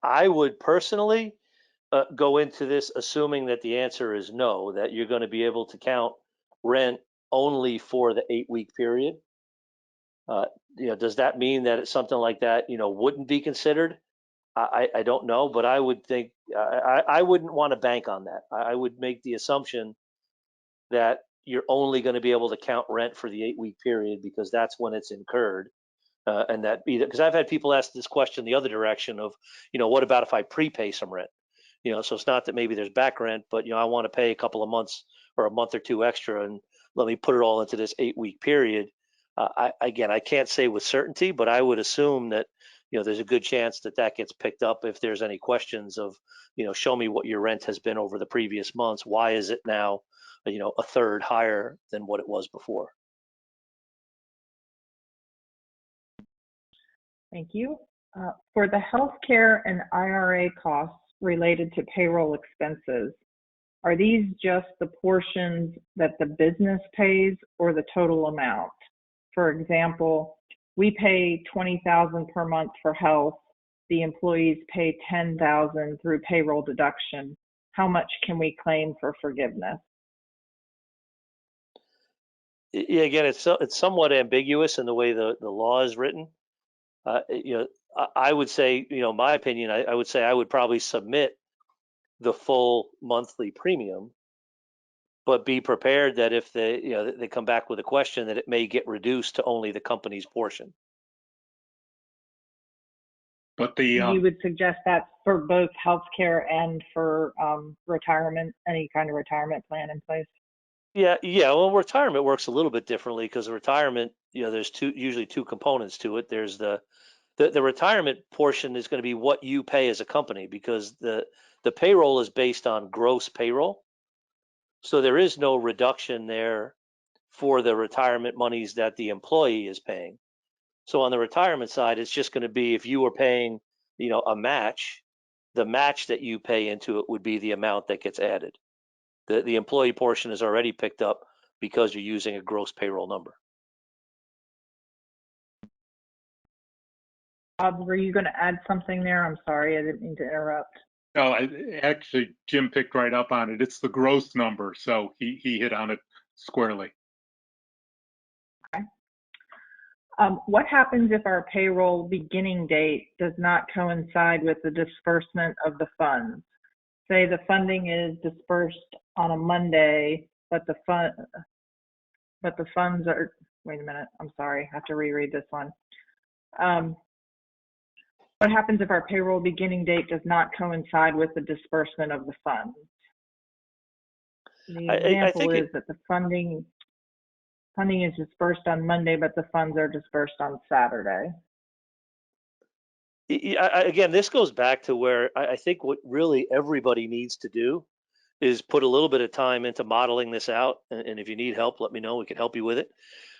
I would personally go into this assuming that the answer is no, that you're going to be able to count rent only for the 8-week period. Does that mean that it's something like that, wouldn't be considered? I don't know, but I would think I wouldn't want to bank on that. I would make the assumption that you're only going to be able to count rent for the 8-week period, because that's when it's incurred. And that because I've had people ask this question the other direction of, what about if I prepay some rent? So it's not that maybe there's back rent, but I want to pay a couple of months or a month or two extra, and let me put it all into this 8-week period. I can't say with certainty, but I would assume that there's a good chance that gets picked up if there's any questions of, show me what your rent has been over the previous months. Why is it now, a third higher than what it was before? Thank you. For the healthcare and IRA costs related to payroll expenses, are these just the portions that the business pays or the total amount? For example, We pay $20,000 per month for health. The employees pay $10,000 through payroll deduction. How much can we claim for forgiveness? Yeah, again, it's somewhat ambiguous in the way the law is written. I would say, my opinion, I would say I would probably submit the full monthly premium, but be prepared that if they come back with a question, that it may get reduced to only the company's portion. But You would suggest that for both healthcare and for retirement, any kind of retirement plan in place? Yeah. Well, retirement works a little bit differently because retirement, there's usually two components to it. There's the retirement portion is going to be what you pay as a company, because the payroll is based on gross payroll. So there is no reduction there for the retirement monies that the employee is paying. So on the retirement side, it's just going to be, if you were paying, a match, the match that you pay into it would be the amount that gets added. The employee portion is already picked up because you're using a gross payroll number. Bob, were you going to add something there? I'm sorry, I didn't mean to interrupt. no, actually, Jim picked right up on it. It's the gross number, so he hit on it squarely. Okay. What happens if our payroll beginning date does not coincide with the disbursement of the funds? Say the funding is dispersed on a Monday, but the funds are, wait a minute, I'm sorry, I have to reread this one. What happens if our payroll beginning date does not coincide with the disbursement of the funds? The example is that the funding is dispersed on Monday, but the funds are dispersed on Saturday. Again, this goes back to where I think what really everybody needs to do is put a little bit of time into modeling this out. And if you need help, let me know. We can help you with it.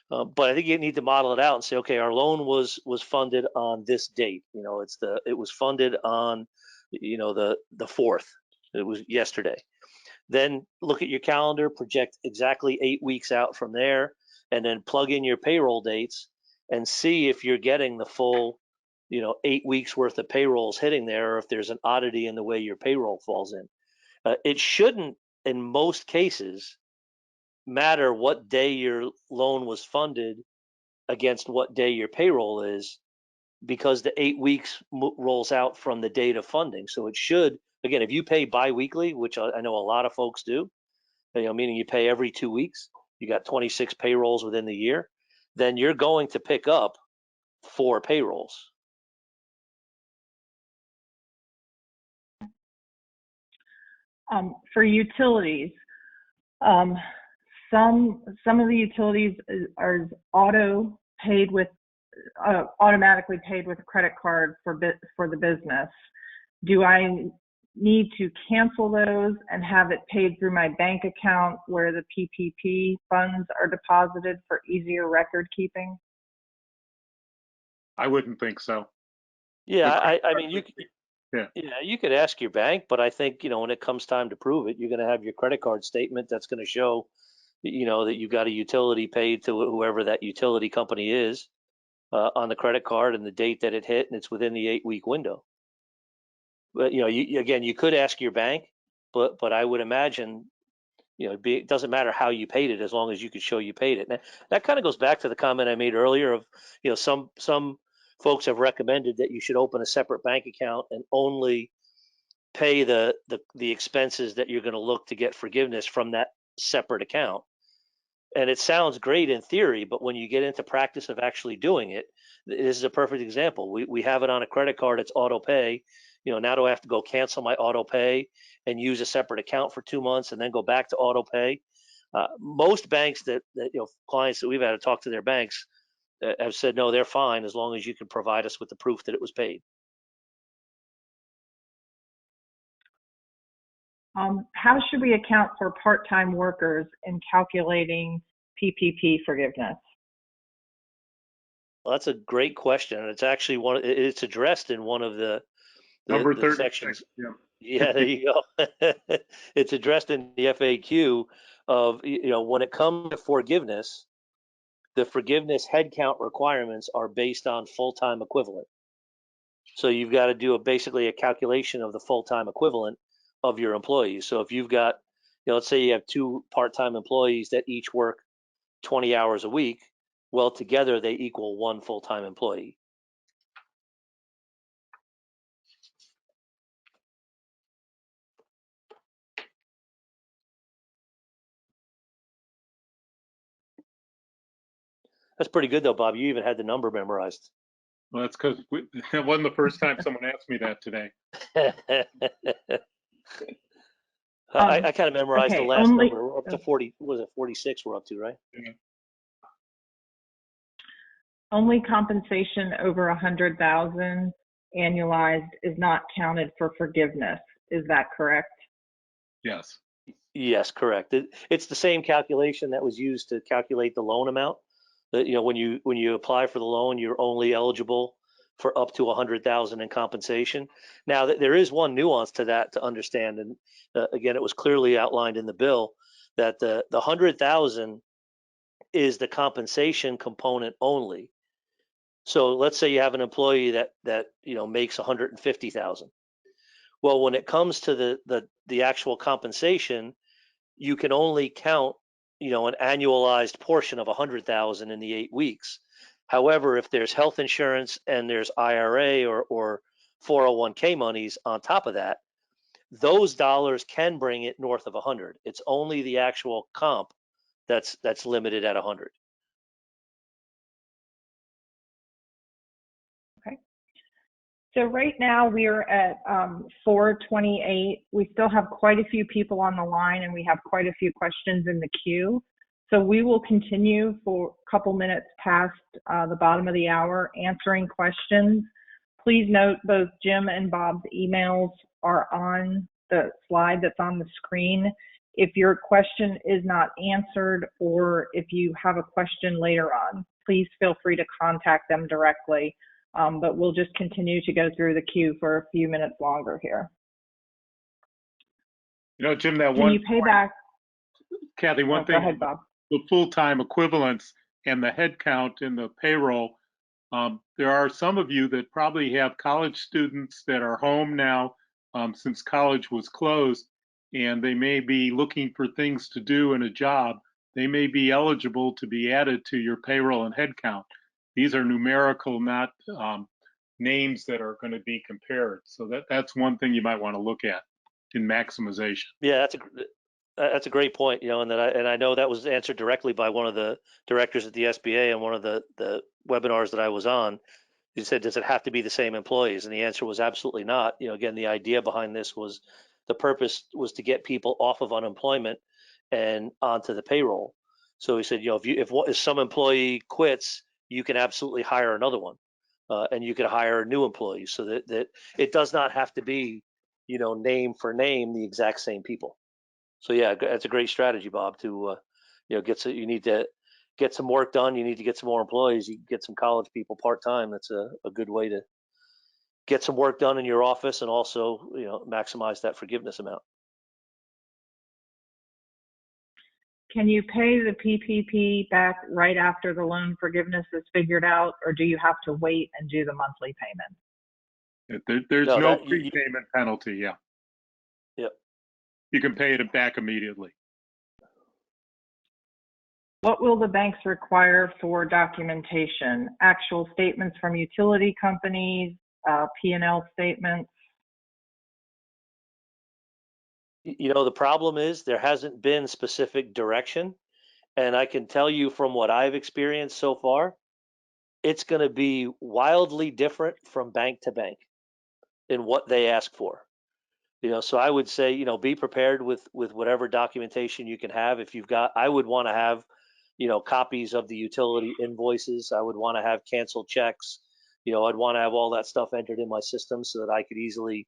But I think you need to model it out and say, okay, our loan was funded on this date. It was funded on, the 4th. It was yesterday. Then look at your calendar, project exactly 8 weeks out from there, and then plug in your payroll dates and see if you're getting the full, 8 weeks worth of payrolls hitting there, or if there's an oddity in the way your payroll falls in. It shouldn't, in most cases, matter what day your loan was funded against what day your payroll is, because the 8 weeks rolls out from the date of funding. So it should, again, if you pay biweekly, which I know a lot of folks do, meaning you pay every 2 weeks, you got 26 payrolls within the year, then you're going to pick up 4 payrolls. For utilities, some of the utilities are automatically paid with a credit card for the business. Do I need to cancel those and have it paid through my bank account where the PPP funds are deposited for easier record keeping? I wouldn't think so. Yeah, I mean, you could ask your bank, but I think, when it comes time to prove it, you're going to have your credit card statement that's going to show, that you got a utility paid to whoever that utility company is on the credit card and the date that it hit, and it's within the 8-week window. But, you could ask your bank, but I would imagine, it doesn't matter how you paid it as long as you could show you paid it. And that kind of goes back to the comment I made earlier of, some folks have recommended that you should open a separate bank account and only pay the expenses that you're going to look to get forgiveness from that separate account. And it sounds great in theory, but when you get into practice of actually doing it, this is a perfect example. We have it on a credit card, it's auto pay. Now do I have to go cancel my auto pay and use a separate account for 2 months and then go back to auto pay? Most banks that clients that we've had to talk to their banks have said, no, they're fine as long as you can provide us with the proof that it was paid. How should we account for part-time workers in calculating PPP forgiveness? Well, that's a great question, and it's actually it's addressed in one of the Number 36, sections. yeah. Yeah, there you go. It's addressed in the FAQ of, when it comes to forgiveness, the forgiveness headcount requirements are based on full-time equivalent. So you've got to do basically a calculation of the full-time equivalent of your employees. So if you've got, let's say you have 2 part-time employees that each work 20 hours a week, well, together they equal 1 full-time employee. That's pretty good though, Bob. You even had the number memorized. Well, that's because it wasn't the first time someone asked me that today. I kind of memorized the last number. We're up to 40. What was it? 46. We're up to, right? Yeah. Only compensation over 100,000 annualized is not counted for forgiveness. Is that correct? Yes. Yes, correct. It's the same calculation that was used to calculate the loan amount. That when you apply for the loan, you're only eligible for up to 100,000 in compensation. Now, there is one nuance to that to understand, and again, it was clearly outlined in the bill that the 100,000 is the compensation component only. So let's say you have an employee that makes 150,000. Well, when it comes to the actual compensation, you can only count an annualized portion of 100,000 in the 8 weeks. However, if there's health insurance and there's IRA or 401k monies on top of that, those dollars can bring it north of 100. It's only the actual comp that's limited at 100. Okay. So right now we are at 4:28. We still have quite a few people on the line and we have quite a few questions in the queue. So we will continue for a couple minutes past the bottom of the hour answering questions. Please note both Jim and Bob's emails are on the slide that's on the screen. If your question is not answered or if you have a question later on, please feel free to contact them directly. But we'll just continue to go through the queue for a few minutes longer here. Jim, that Can one. You pay back? Kathy, one thing. Go ahead, Bob. The full-time equivalents and the head count in the payroll. There are some of you that probably have college students that are home now since college was closed, and they may be looking for things to do in a job. They may be eligible to be added to your payroll and head count. These are numerical, not names that are going to be compared. So that's one thing you might want to look at in maximization. Yeah, that's a great point. And I know that was answered directly by one of the directors at the SBA and one of the webinars that I was on. He said, does it have to be the same employees? And the answer was absolutely not. Again, the idea behind this was the purpose was to get people off of unemployment and onto the payroll. So he said, if some employee quits, you can absolutely hire another one, and you can hire new employees, so that it does not have to be, name for name the exact same people. So yeah, that's a great strategy, Bob. To you need to get some work done. You need to get some more employees. You can get some college people part time. That's a good way to get some work done in your office and also maximize that forgiveness amount. Can you pay the PPP back right after the loan forgiveness is figured out, or do you have to wait and do the monthly payment? There's no prepayment penalty. Yeah. Yep. You can pay it back immediately. What will the banks require for documentation? Actual statements from utility companies, P&L statements? The problem is there hasn't been specific direction. And I can tell you from what I've experienced so far, it's going to be wildly different from bank to bank in what they ask for. So I would say, be prepared with whatever documentation you can have. If you've got, I would want to have, copies of the utility invoices. I would want to have canceled checks. I'd want to have all that stuff entered in my system so that I could easily,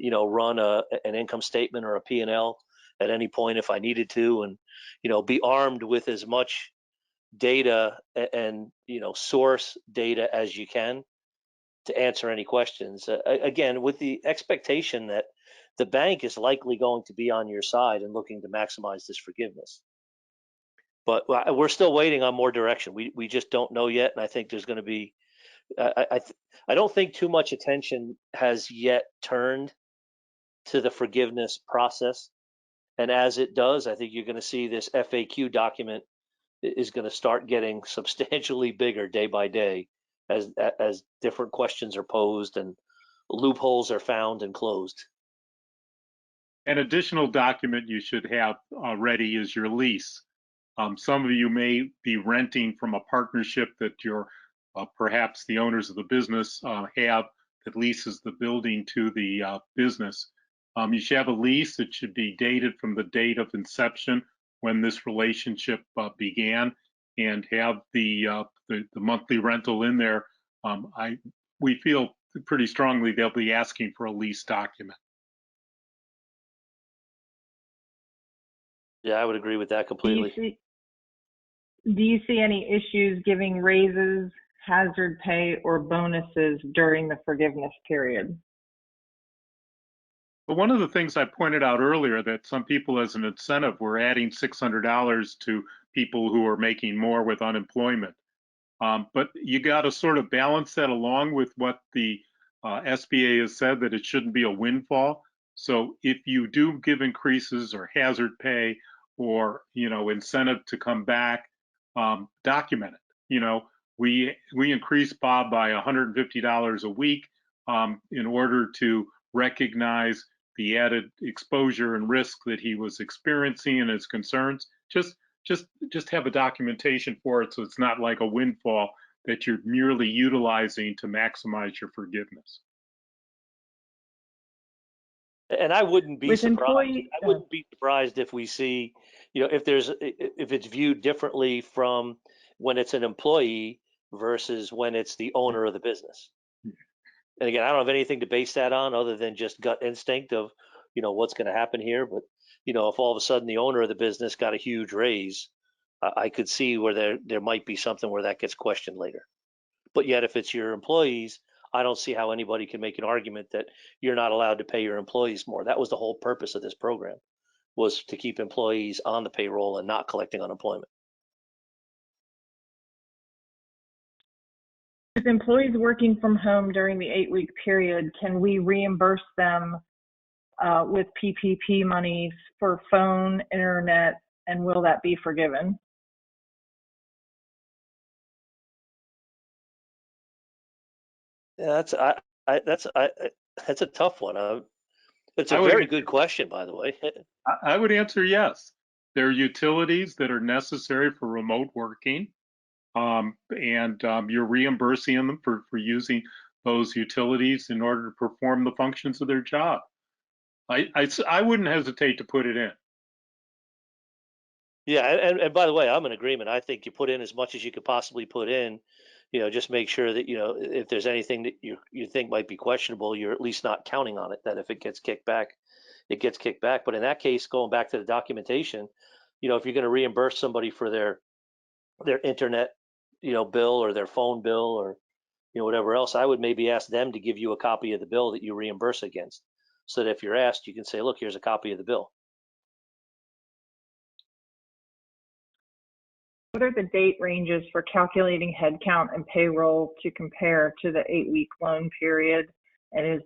run an income statement or a P&L at any point if I needed to, and, be armed with as much data and, source data as you can to answer any questions. Again, with the expectation that the bank is likely going to be on your side and looking to maximize this forgiveness. But we're still waiting on more direction. We just don't know yet, and I think there's going to be. I don't think too much attention has yet turned to the forgiveness process, and as it does, I think you're going to see this FAQ document is going to start getting substantially bigger day by day as different questions are posed and loopholes are found and closed. An additional document you should have ready is your lease. Some of you may be renting from a partnership that you're perhaps the owners of the business have that leases the building to the business. You should have a lease that should be dated from the date of inception when this relationship began, and have the monthly rental in there. We feel pretty strongly they'll be asking for a lease document. Yeah, I would agree with that completely. Do you see any issues giving raises, hazard pay, or bonuses during the forgiveness period? But one of the things I pointed out earlier, that some people as an incentive were adding $600 to people who are making more with unemployment. But you got to sort of balance that along with what the SBA has said, that it shouldn't be a windfall. So if you do give increases or hazard pay or incentive to come back, document it. We increased Bob by $150 a week in order to recognize the added exposure and risk that he was experiencing and his concerns. Just have a documentation for it, so it's not like a windfall that you're merely utilizing to maximize your forgiveness. And I wouldn't be surprised. I wouldn't be surprised if we see, if it's viewed differently from when it's an employee versus when it's the owner of the business. And again, I don't have anything to base that on other than just gut instinct of, what's going to happen here. But, if all of a sudden the owner of the business got a huge raise, I could see where there might be something where that gets questioned later. But yet, if it's your employees, I don't see how anybody can make an argument that you're not allowed to pay your employees more. That was the whole purpose of this program, was to keep employees on the payroll and not collecting unemployment. With employees working from home during the 8-week period, can we reimburse them with PPP monies for phone, internet, and will that be forgiven? Yeah, that's a tough one. It's a very good question, by the way. I would answer yes. There are utilities that are necessary for remote working, and you're reimbursing them for using those utilities in order to perform the functions of their job. I wouldn't hesitate to put it in. Yeah, and by the way, I'm in agreement. I think you put in as much as you could possibly put in. Just make sure that if there's anything that you think might be questionable, you're at least not counting on it. That if it gets kicked back, it gets kicked back. But in that case, going back to the documentation, if you're going to reimburse somebody for their internet, bill or their phone bill or whatever else, I would maybe ask them to give you a copy of the bill that you reimburse against, so that if you're asked, you can say, look, here's a copy of the bill. What are the date ranges for calculating headcount and payroll to compare to the 8-week loan period? And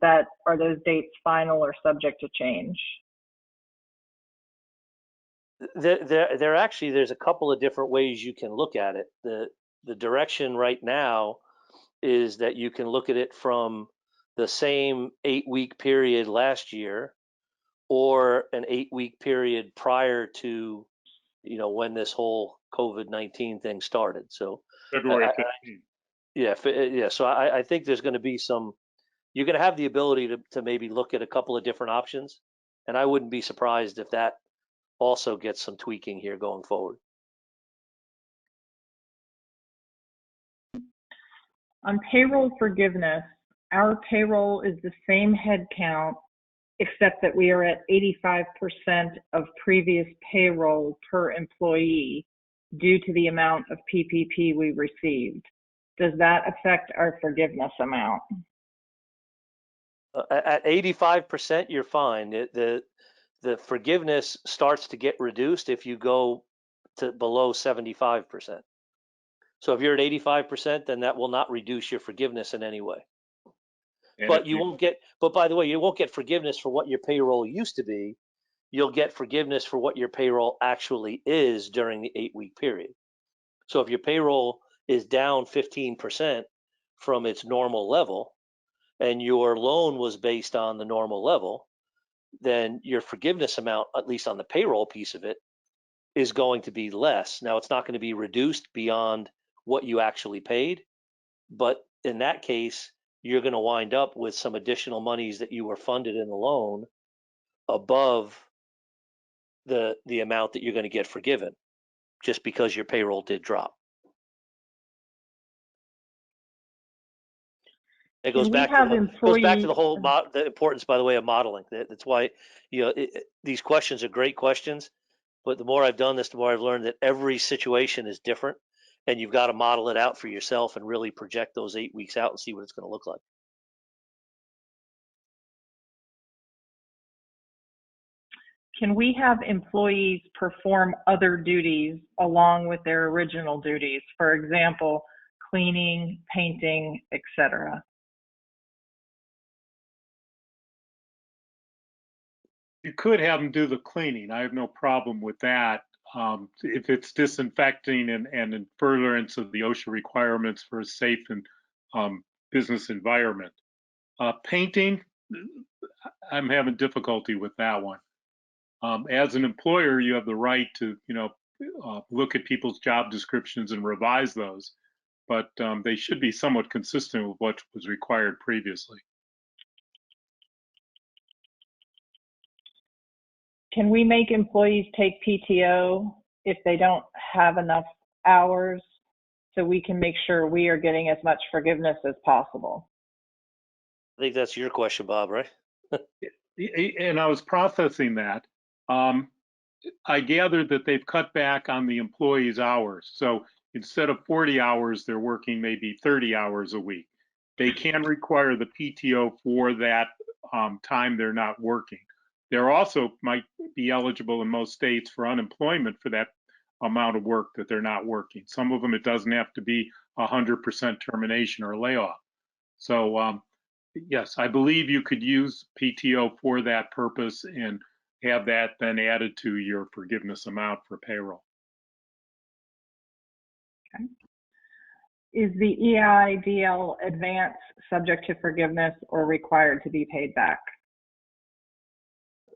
are those dates final or subject to change? There's a couple of different ways you can look at it. The direction right now is that you can look at it from the same 8-week period last year, or an 8-week period prior to, when this whole COVID-19 thing started. So February 15th. Yeah. So I think there's going to be you're going to have the ability to maybe look at a couple of different options, and I wouldn't be surprised if that also gets some tweaking here going forward. On payroll forgiveness, our payroll is the same head count, except that we are at 85% of previous payroll per employee due to the amount of PPP we received. Does that affect our forgiveness amount? At 85%, you're fine. The forgiveness starts to get reduced if you go to below 75%. So if you're at 85%, then that will not reduce your forgiveness in any way. And But if you won't get, but by the way, you won't get forgiveness for what your payroll used to be. You'll get forgiveness for what your payroll actually is during the 8-week period. So if your payroll is down 15% from its normal level and your loan was based on the normal level, then your forgiveness amount, at least on the payroll piece of it, is going to be less. Now, it's not going to be reduced beyond what you actually paid, but in that case, you're going to wind up with some additional monies that you were funded in the loan above the amount that you're going to get forgiven, just because your payroll did drop. It goes Can we back to have the whole the importance, by the way, of modeling. That's why these questions are great questions, but the more I've done this, the more I've learned that every situation is different, and you've got to model it out for yourself and really project those 8 weeks out and see what it's going to look like. Can we have employees perform other duties along with their original duties? For example, cleaning, painting, etc. you could have them do the cleaning. I have no problem with that. If it's disinfecting and in furtherance of the OSHA requirements for a safe and business environment. Painting, I'm having difficulty with that one. As an employer, you have the right to, look at people's job descriptions and revise those, but they should be somewhat consistent with what was required previously. Can we make employees take PTO if they don't have enough hours so we can make sure we are getting as much forgiveness as possible? I think that's your question, Bob, right? And I was processing that. I gathered that they've cut back on the employees' hours. So instead of 40 hours, they're working maybe 30 hours a week. They can require the PTO for that time they're not working. They're also might be eligible in most states for unemployment for that amount of work that they're not working. Some of them, it doesn't have to be 100% termination or layoff. So yes, I believe you could use PTO for that purpose and have that then added to your forgiveness amount for payroll. Okay. Is the EIDL advance subject to forgiveness or required to be paid back?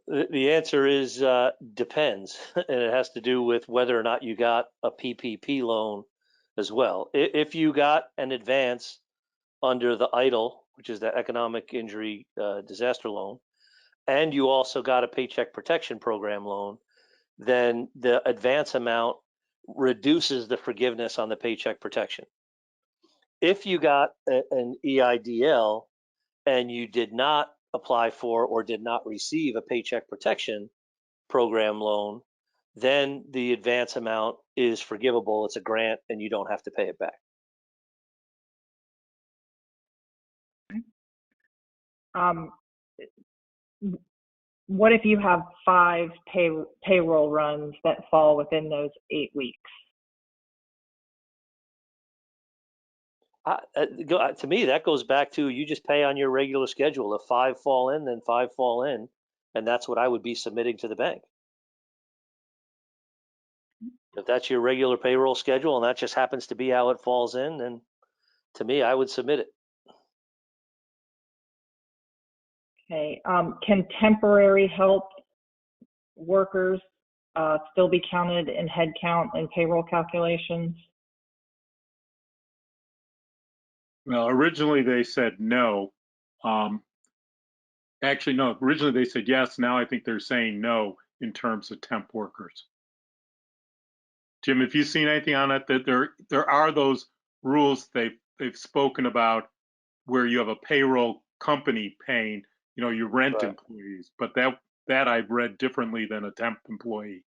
The answer is depends, and it has to do with whether or not you got a PPP loan as well. If you got an advance under the EIDL, which is the Economic Injury Disaster Loan, and you also got a Paycheck Protection Program loan, then the advance amount reduces the forgiveness on the paycheck protection. If you got an EIDL and you did not apply for or did not receive a Paycheck Protection Program loan, then the advance amount is forgivable. It's a grant and you don't have to pay it back. What if you have 5 payroll runs that fall within those 8 weeks? To me, that goes back to you just pay on your regular schedule. If 5 fall in, then 5 fall in, and that's what I would be submitting to the bank. If that's your regular payroll schedule and that just happens to be how it falls in, then to me, I would submit it. Okay. Can temporary help workers still be counted in head count and payroll calculations? Well, originally they said no. Actually, no, originally they said yes. Now I think they're saying no in terms of temp workers. Jim, have you seen anything on it? That there are those rules they've spoken about where you have a payroll company paying, your rent employees, but that I've read differently than a temp employee.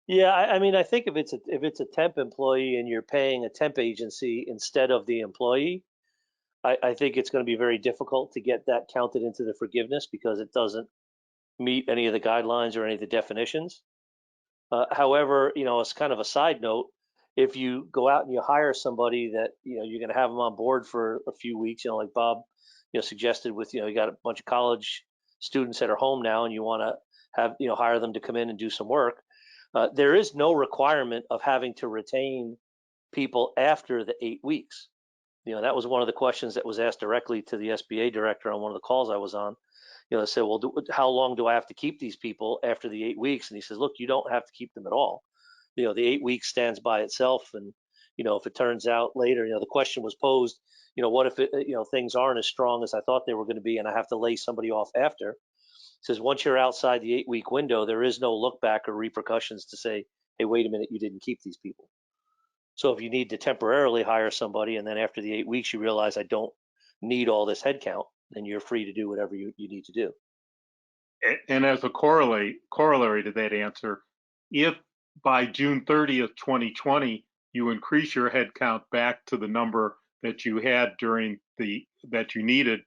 Yeah, I mean, I think if it's a temp employee and you're paying a temp agency instead of the employee, I think it's going to be very difficult to get that counted into the forgiveness because it doesn't meet any of the guidelines or any of the definitions. However, as kind of a side note, if you go out and you hire somebody that you're going to have them on board for a few weeks, like Bob, suggested with you got a bunch of college students that are home now, and you want to have hire them to come in and do some work. There is no requirement of having to retain people after the 8 weeks. That was one of the questions that was asked directly to the SBA director on one of the calls I was on. They said, well, how long do I have to keep these people after the 8 weeks? And he says, look, you don't have to keep them at all. The 8 weeks stands by itself. And, if it turns out later, the question was posed, what if things aren't as strong as I thought they were going to be, and I have to lay somebody off after? It says, once you're outside the 8-week window, there is no look back or repercussions to say, hey, wait a minute, you didn't keep these people. So if you need to temporarily hire somebody, and then after the 8 weeks, you realize I don't need all this headcount, then you're free to do whatever you need to do. And as a corollary to that answer, if by June 30th, 2020, you increase your headcount back to the number that you had that you needed,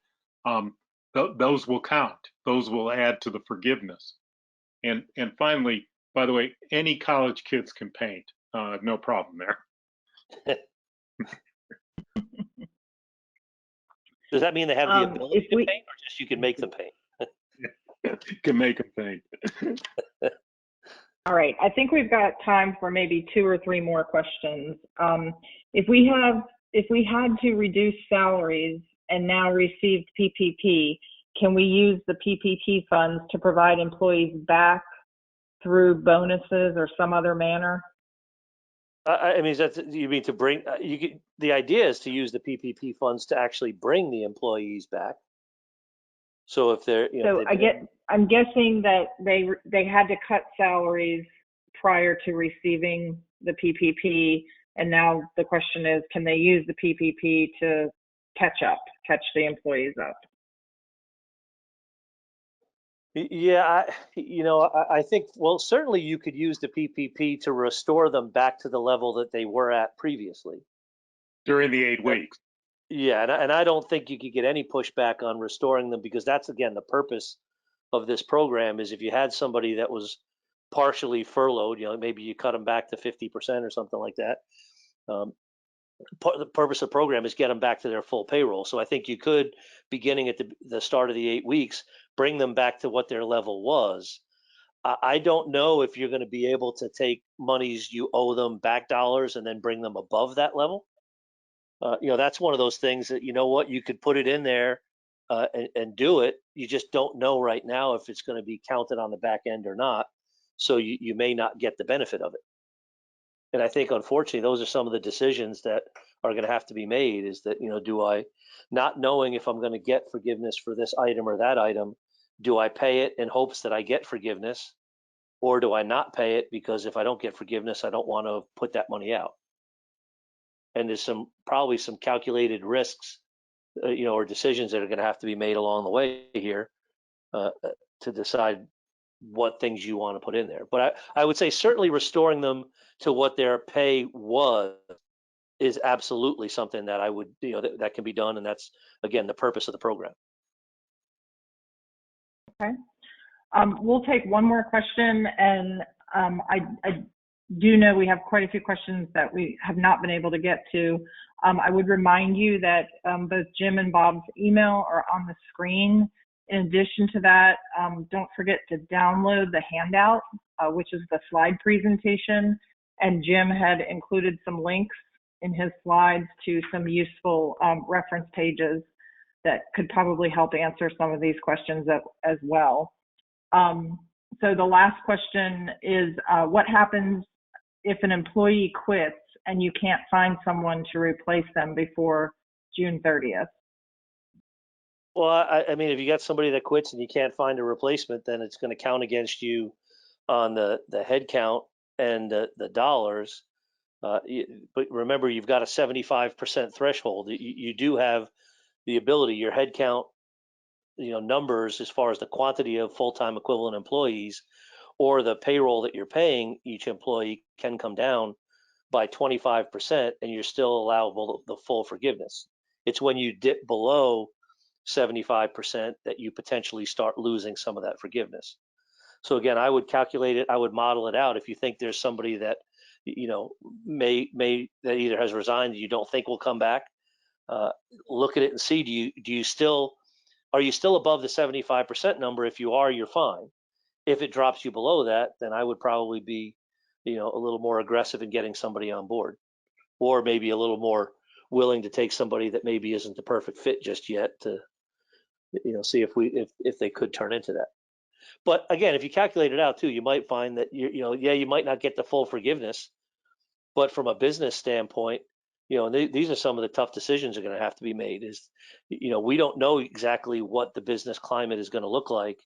those will count. Those will add to the forgiveness. And finally, by the way, any college kids can paint. No problem there. Does that mean they have the ability to paint, or just you can make them paint? Can make them paint. All right, I think we've got time for maybe 2 or 3 more questions. If we had to reduce salaries and now received PPP, can we use the PPP funds to provide employees back through bonuses or some other manner? I mean, you mean to bring? The idea is to use the PPP funds to actually bring the employees back. So if they're, I'm guessing that they had to cut salaries prior to receiving the PPP, and now the question is, can they use the PPP to catch the employees up? Yeah, I think, well, certainly you could use the PPP to restore them back to the level that they were at previously during the 8 weeks. Yeah, and I don't think you could get any pushback on restoring them, because that's, again, the purpose of this program is if you had somebody that was partially furloughed, maybe you cut them back to 50% or something like that. The purpose of the program is get them back to their full payroll. So I think you could, beginning at the start of the 8 weeks, bring them back to what their level was. I don't know if you're going to be able to take monies you owe them back dollars and then bring them above that level. That's one of those things that, you could put it in there and do it. You just don't know right now if it's going to be counted on the back end or not. So you may not get the benefit of it. And I think, unfortunately, those are some of the decisions that are going to have to be made, is that, do I, not knowing if I'm going to get forgiveness for this item or that item, do I pay it in hopes that I get forgiveness, or do I not pay it because if I don't get forgiveness, I don't want to put that money out? And there's probably some calculated risks, or decisions that are going to have to be made along the way here to decide what things you want to put in there. But I would say certainly restoring them to what their pay was is absolutely something that I would, that can be done. And that's, again, the purpose of the program. Okay. We'll take one more question. And I do know we have quite a few questions that we have not been able to get to. I would remind you that both Jim and Bob's email are on the screen. In addition to that, don't forget to download the handout, which is the slide presentation. And Jim had included some links in his slides to some useful reference pages that could probably help answer some of these questions as well. So the last question is, what happens if an employee quits and you can't find someone to replace them before June 30th? Well, I mean, if you got somebody that quits and you can't find a replacement, then it's going to count against you on the head count and the dollars. But remember, you've got a 75% threshold. You do have the ability, your head count, numbers as far as the quantity of full-time equivalent employees or the payroll that you're paying each employee can come down by 25%, and you're still allowable the full forgiveness. It's when you dip below 75% that you potentially start losing some of that forgiveness. So again, I would calculate it, I would model it out. If you think there's somebody that, may that either has resigned that you don't think will come back, look at it and see, are you still above the 75% number? If you are, you're fine. If it drops you below that, then I would probably be, a little more aggressive in getting somebody on board, or maybe a little more willing to take somebody that maybe isn't the perfect fit just yet to, see if they could turn into that. But again, if you calculate it out too, you might find that you might not get the full forgiveness, but from a business standpoint, these are some of the tough decisions that are going to have to be made. We don't know exactly what the business climate is going to look like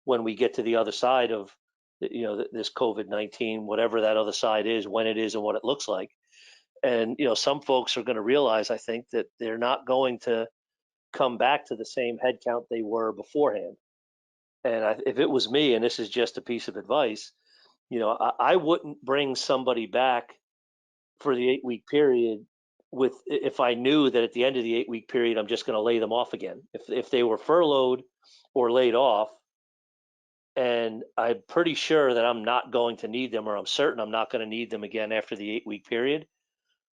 when we get to the other side of, this COVID-19, whatever that other side is, when it is, and what it looks like. And some folks are going to realize, I think, that they're not going to come back to the same headcount they were beforehand. And if it was me, and this is just a piece of advice, I wouldn't bring somebody back for the 8-week period if I knew that at the end of the 8-week period I'm just going to lay them off again. If they were furloughed or laid off, and I'm pretty sure that I'm not going to need them, or I'm certain I'm not going to need them again after the 8-week period,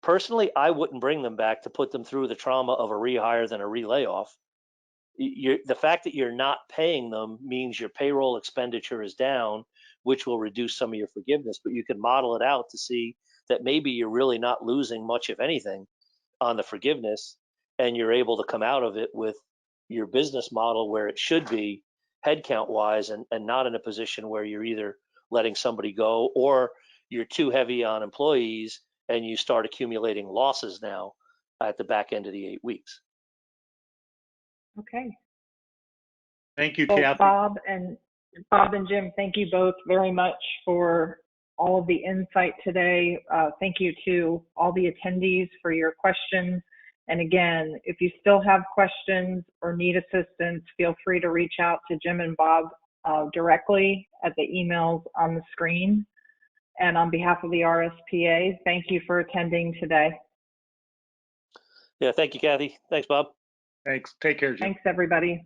personally, I wouldn't bring them back to put them through the trauma of a rehire than a re-layoff. The fact that you're not paying them means your payroll expenditure is down, which will reduce some of your forgiveness, but you can model it out to see that maybe you're really not losing much, if anything, on the forgiveness, and you're able to come out of it with your business model where it should be headcount wise, and not in a position where you're either letting somebody go or you're too heavy on employees and you start accumulating losses now at the back end of the 8 weeks. Okay. Thank you, Well, Kathy. Bob and Jim, thank you both very much for all of the insight today. Thank you to all the attendees for your questions. And again, if you still have questions or need assistance, feel free to reach out to Jim and Bob directly at the emails on the screen. And on behalf of the RSPA, thank you for attending today. Yeah, thank you, Kathy. Thanks, Bob. Thanks. Take care, Jim. Thanks, everybody.